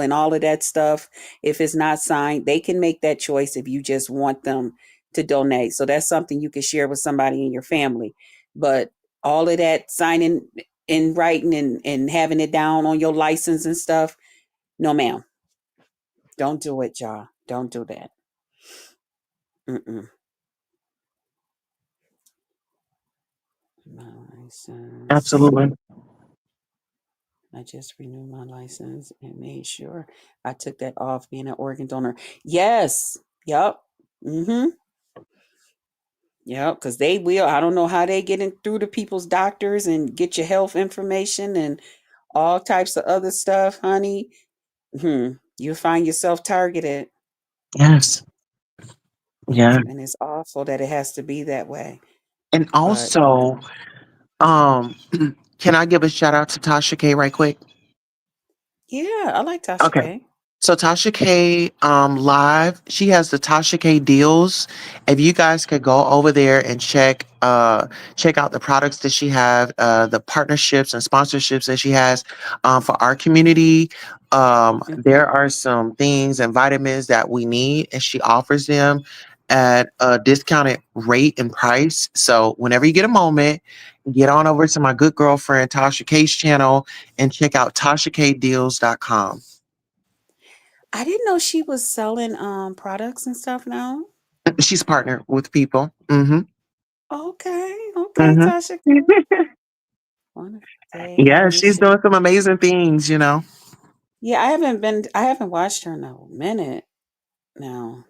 and all of that stuff, if it's not signed, they can make that choice if you just want them to donate. So that's something you can share with somebody in your family. But all of that signing in writing and having it down on your license and stuff, no, ma'am, don't do it, y'all. Don't do that. Mm-mm. My license.
Absolutely.
I just renewed my license and made sure I took that off being an organ donor. Yes. Yep. Mm-hmm. Yep. Because they will. I don't know how they get in through to people's doctors and get your health information and all types of other stuff, honey. You'll find yourself targeted.
Yes.
Yes.
Yeah.
And it's awful that it has to be that way.
And
But
also, um, can I give a shout out to Tasha K right quick?
yeah, I like Tasha
Okay.
K.
So Tasha K live, she has the Tasha K deals. If you guys could go over there and check out the products that she have, the partnerships and sponsorships that she has for our community.
Hmm.
There are some things and vitamins that we need, and she offers them at a discounted rate and price. So whenever you get a moment, get on over to my good girlfriend Tasha K's channel and check out TashaKDeals.com.
I didn't know she was selling products and stuff now.
She's partnered with people. Mm-hmm.
Okay, okay,
Mm-hmm.
Tasha K. One day
Yeah,
on this
she's
shit.
doing some amazing things.
Yeah, I haven't watched her in a minute now.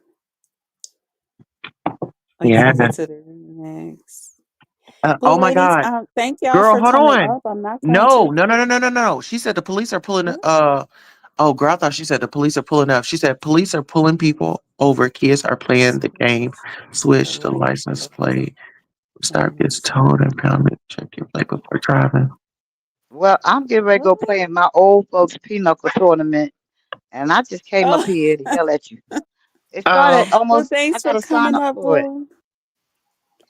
Like
Yeah.
over to the remix. Well,
Oh my
ladies,
God.
thank y'all
Girl,
for
hold
coming
on.
up. I'm not going
No,
to
no, no, no, no, no, no. She said the police are pulling
what?
oh girl, I thought she said the police are pulling up. She said police are pulling people over. Kids are playing the game.
The
Switch the license
license
plate. Start gets
plates.
towed and pounded. Check your plate before driving.
Well, I'm getting ready to go
What?
play in my old folks pinochle tournament, and I just came up
Oh,
here to yell at you. It started
Um,
well,
almost. I
thanks
got
for
to sign
coming
up
up,
for it.
boo.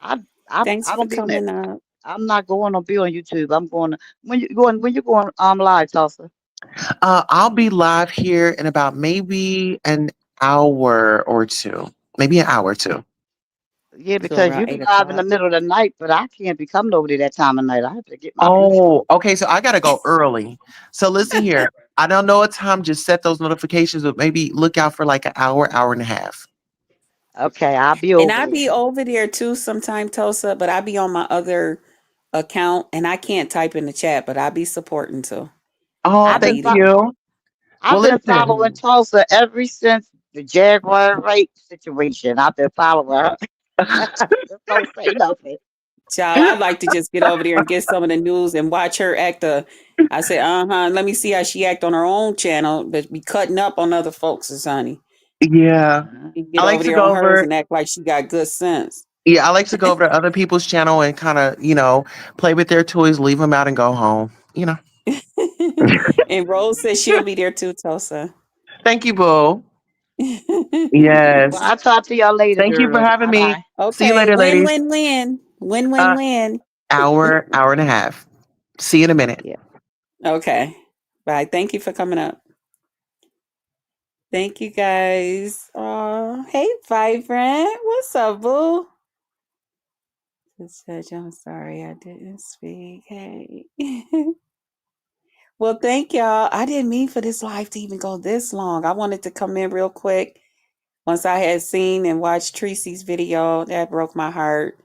I I
Thanks
I
for
don't be on it.
coming up.
I'm not going to be on YouTube. I'm going to when you going live, Tulsa.
I'll be live here in about maybe an hour or two. Maybe an hour or two.
Yeah,
So
because
around
you be
eight
live in the
o'clock.
middle of the night, but I can't be coming over there that time of night. I have to get my boost on.
Oh, okay. So I gotta go early. So listen here. I don't know what time. Just set those notifications, but maybe look out for like an hour, hour and a half.
Okay, I'll be
And
over
I
there.
be over there too sometime, Tulsa, but I be on my other account and I can't type in the chat, but I be supporting too.
Oh,
I
I've been
be
thank
there.
you.
I've
Well,
been
listen.
following
Mhm.
Tulsa ever since the Jaguar rape situation. I've been following her. Just don't say nothing.
Child, I'd like to just get over there and get some of the news and watch her act. I said, let me see how she act on her own channel, but be cutting up on other folks, honey.
Yeah,
You
I
get
like
over
to
there
go
on hers
over.
and act like she got good sense.
Yeah, I like to go over to other people's channel and kind of, play with their toys, leave them out, and go home.
And Rose says she'll be there too, Tulsa.
Thank you, Boo.
Well,
Yes.
I'll talk to y'all later,
Thank you for
girls.
having
Bye
me.
bye.
See you
Okay,
later,
win,
ladies.
win, win. Win, win,
Uh,
win.
hour, hour and a half. See you in a minute.
Yeah. Okay. Bye. Thank you for coming up. Thank you guys. Oh, hey, Vibrant. What's up, boo? Just said, I'm sorry I didn't speak. Hey. Well, thank y'all. I didn't mean for this live to even go this long. I wanted to come in real quick. Once I had seen and watched Treecy's video, that broke my heart.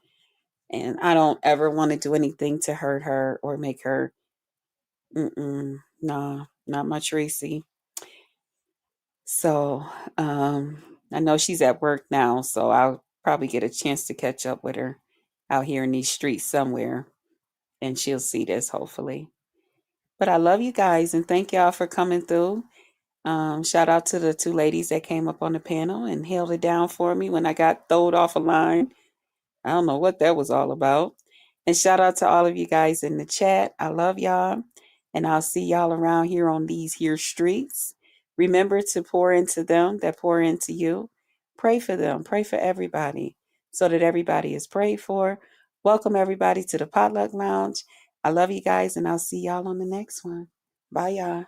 And I don't ever want to do anything to hurt her or make her. No, not my Treecy. So I know she's at work now, so I'll probably get a chance to catch up with her out here in these streets somewhere, and she'll see this hopefully. But I love you guys and thank y'all for coming through. Shout out to the two ladies that came up on the panel and held it down for me when I got throwed off a line. I don't know what that was all about. And shout out to all of you guys in the chat. I love y'all. And I'll see y'all around here on these here streets. Remember to pour into them that pour into you. Pray for them. Pray for everybody so that everybody is prayed for. Welcome everybody to the Potluck Lounge. I love you guys and I'll see y'all on the next one. Bye, y'all.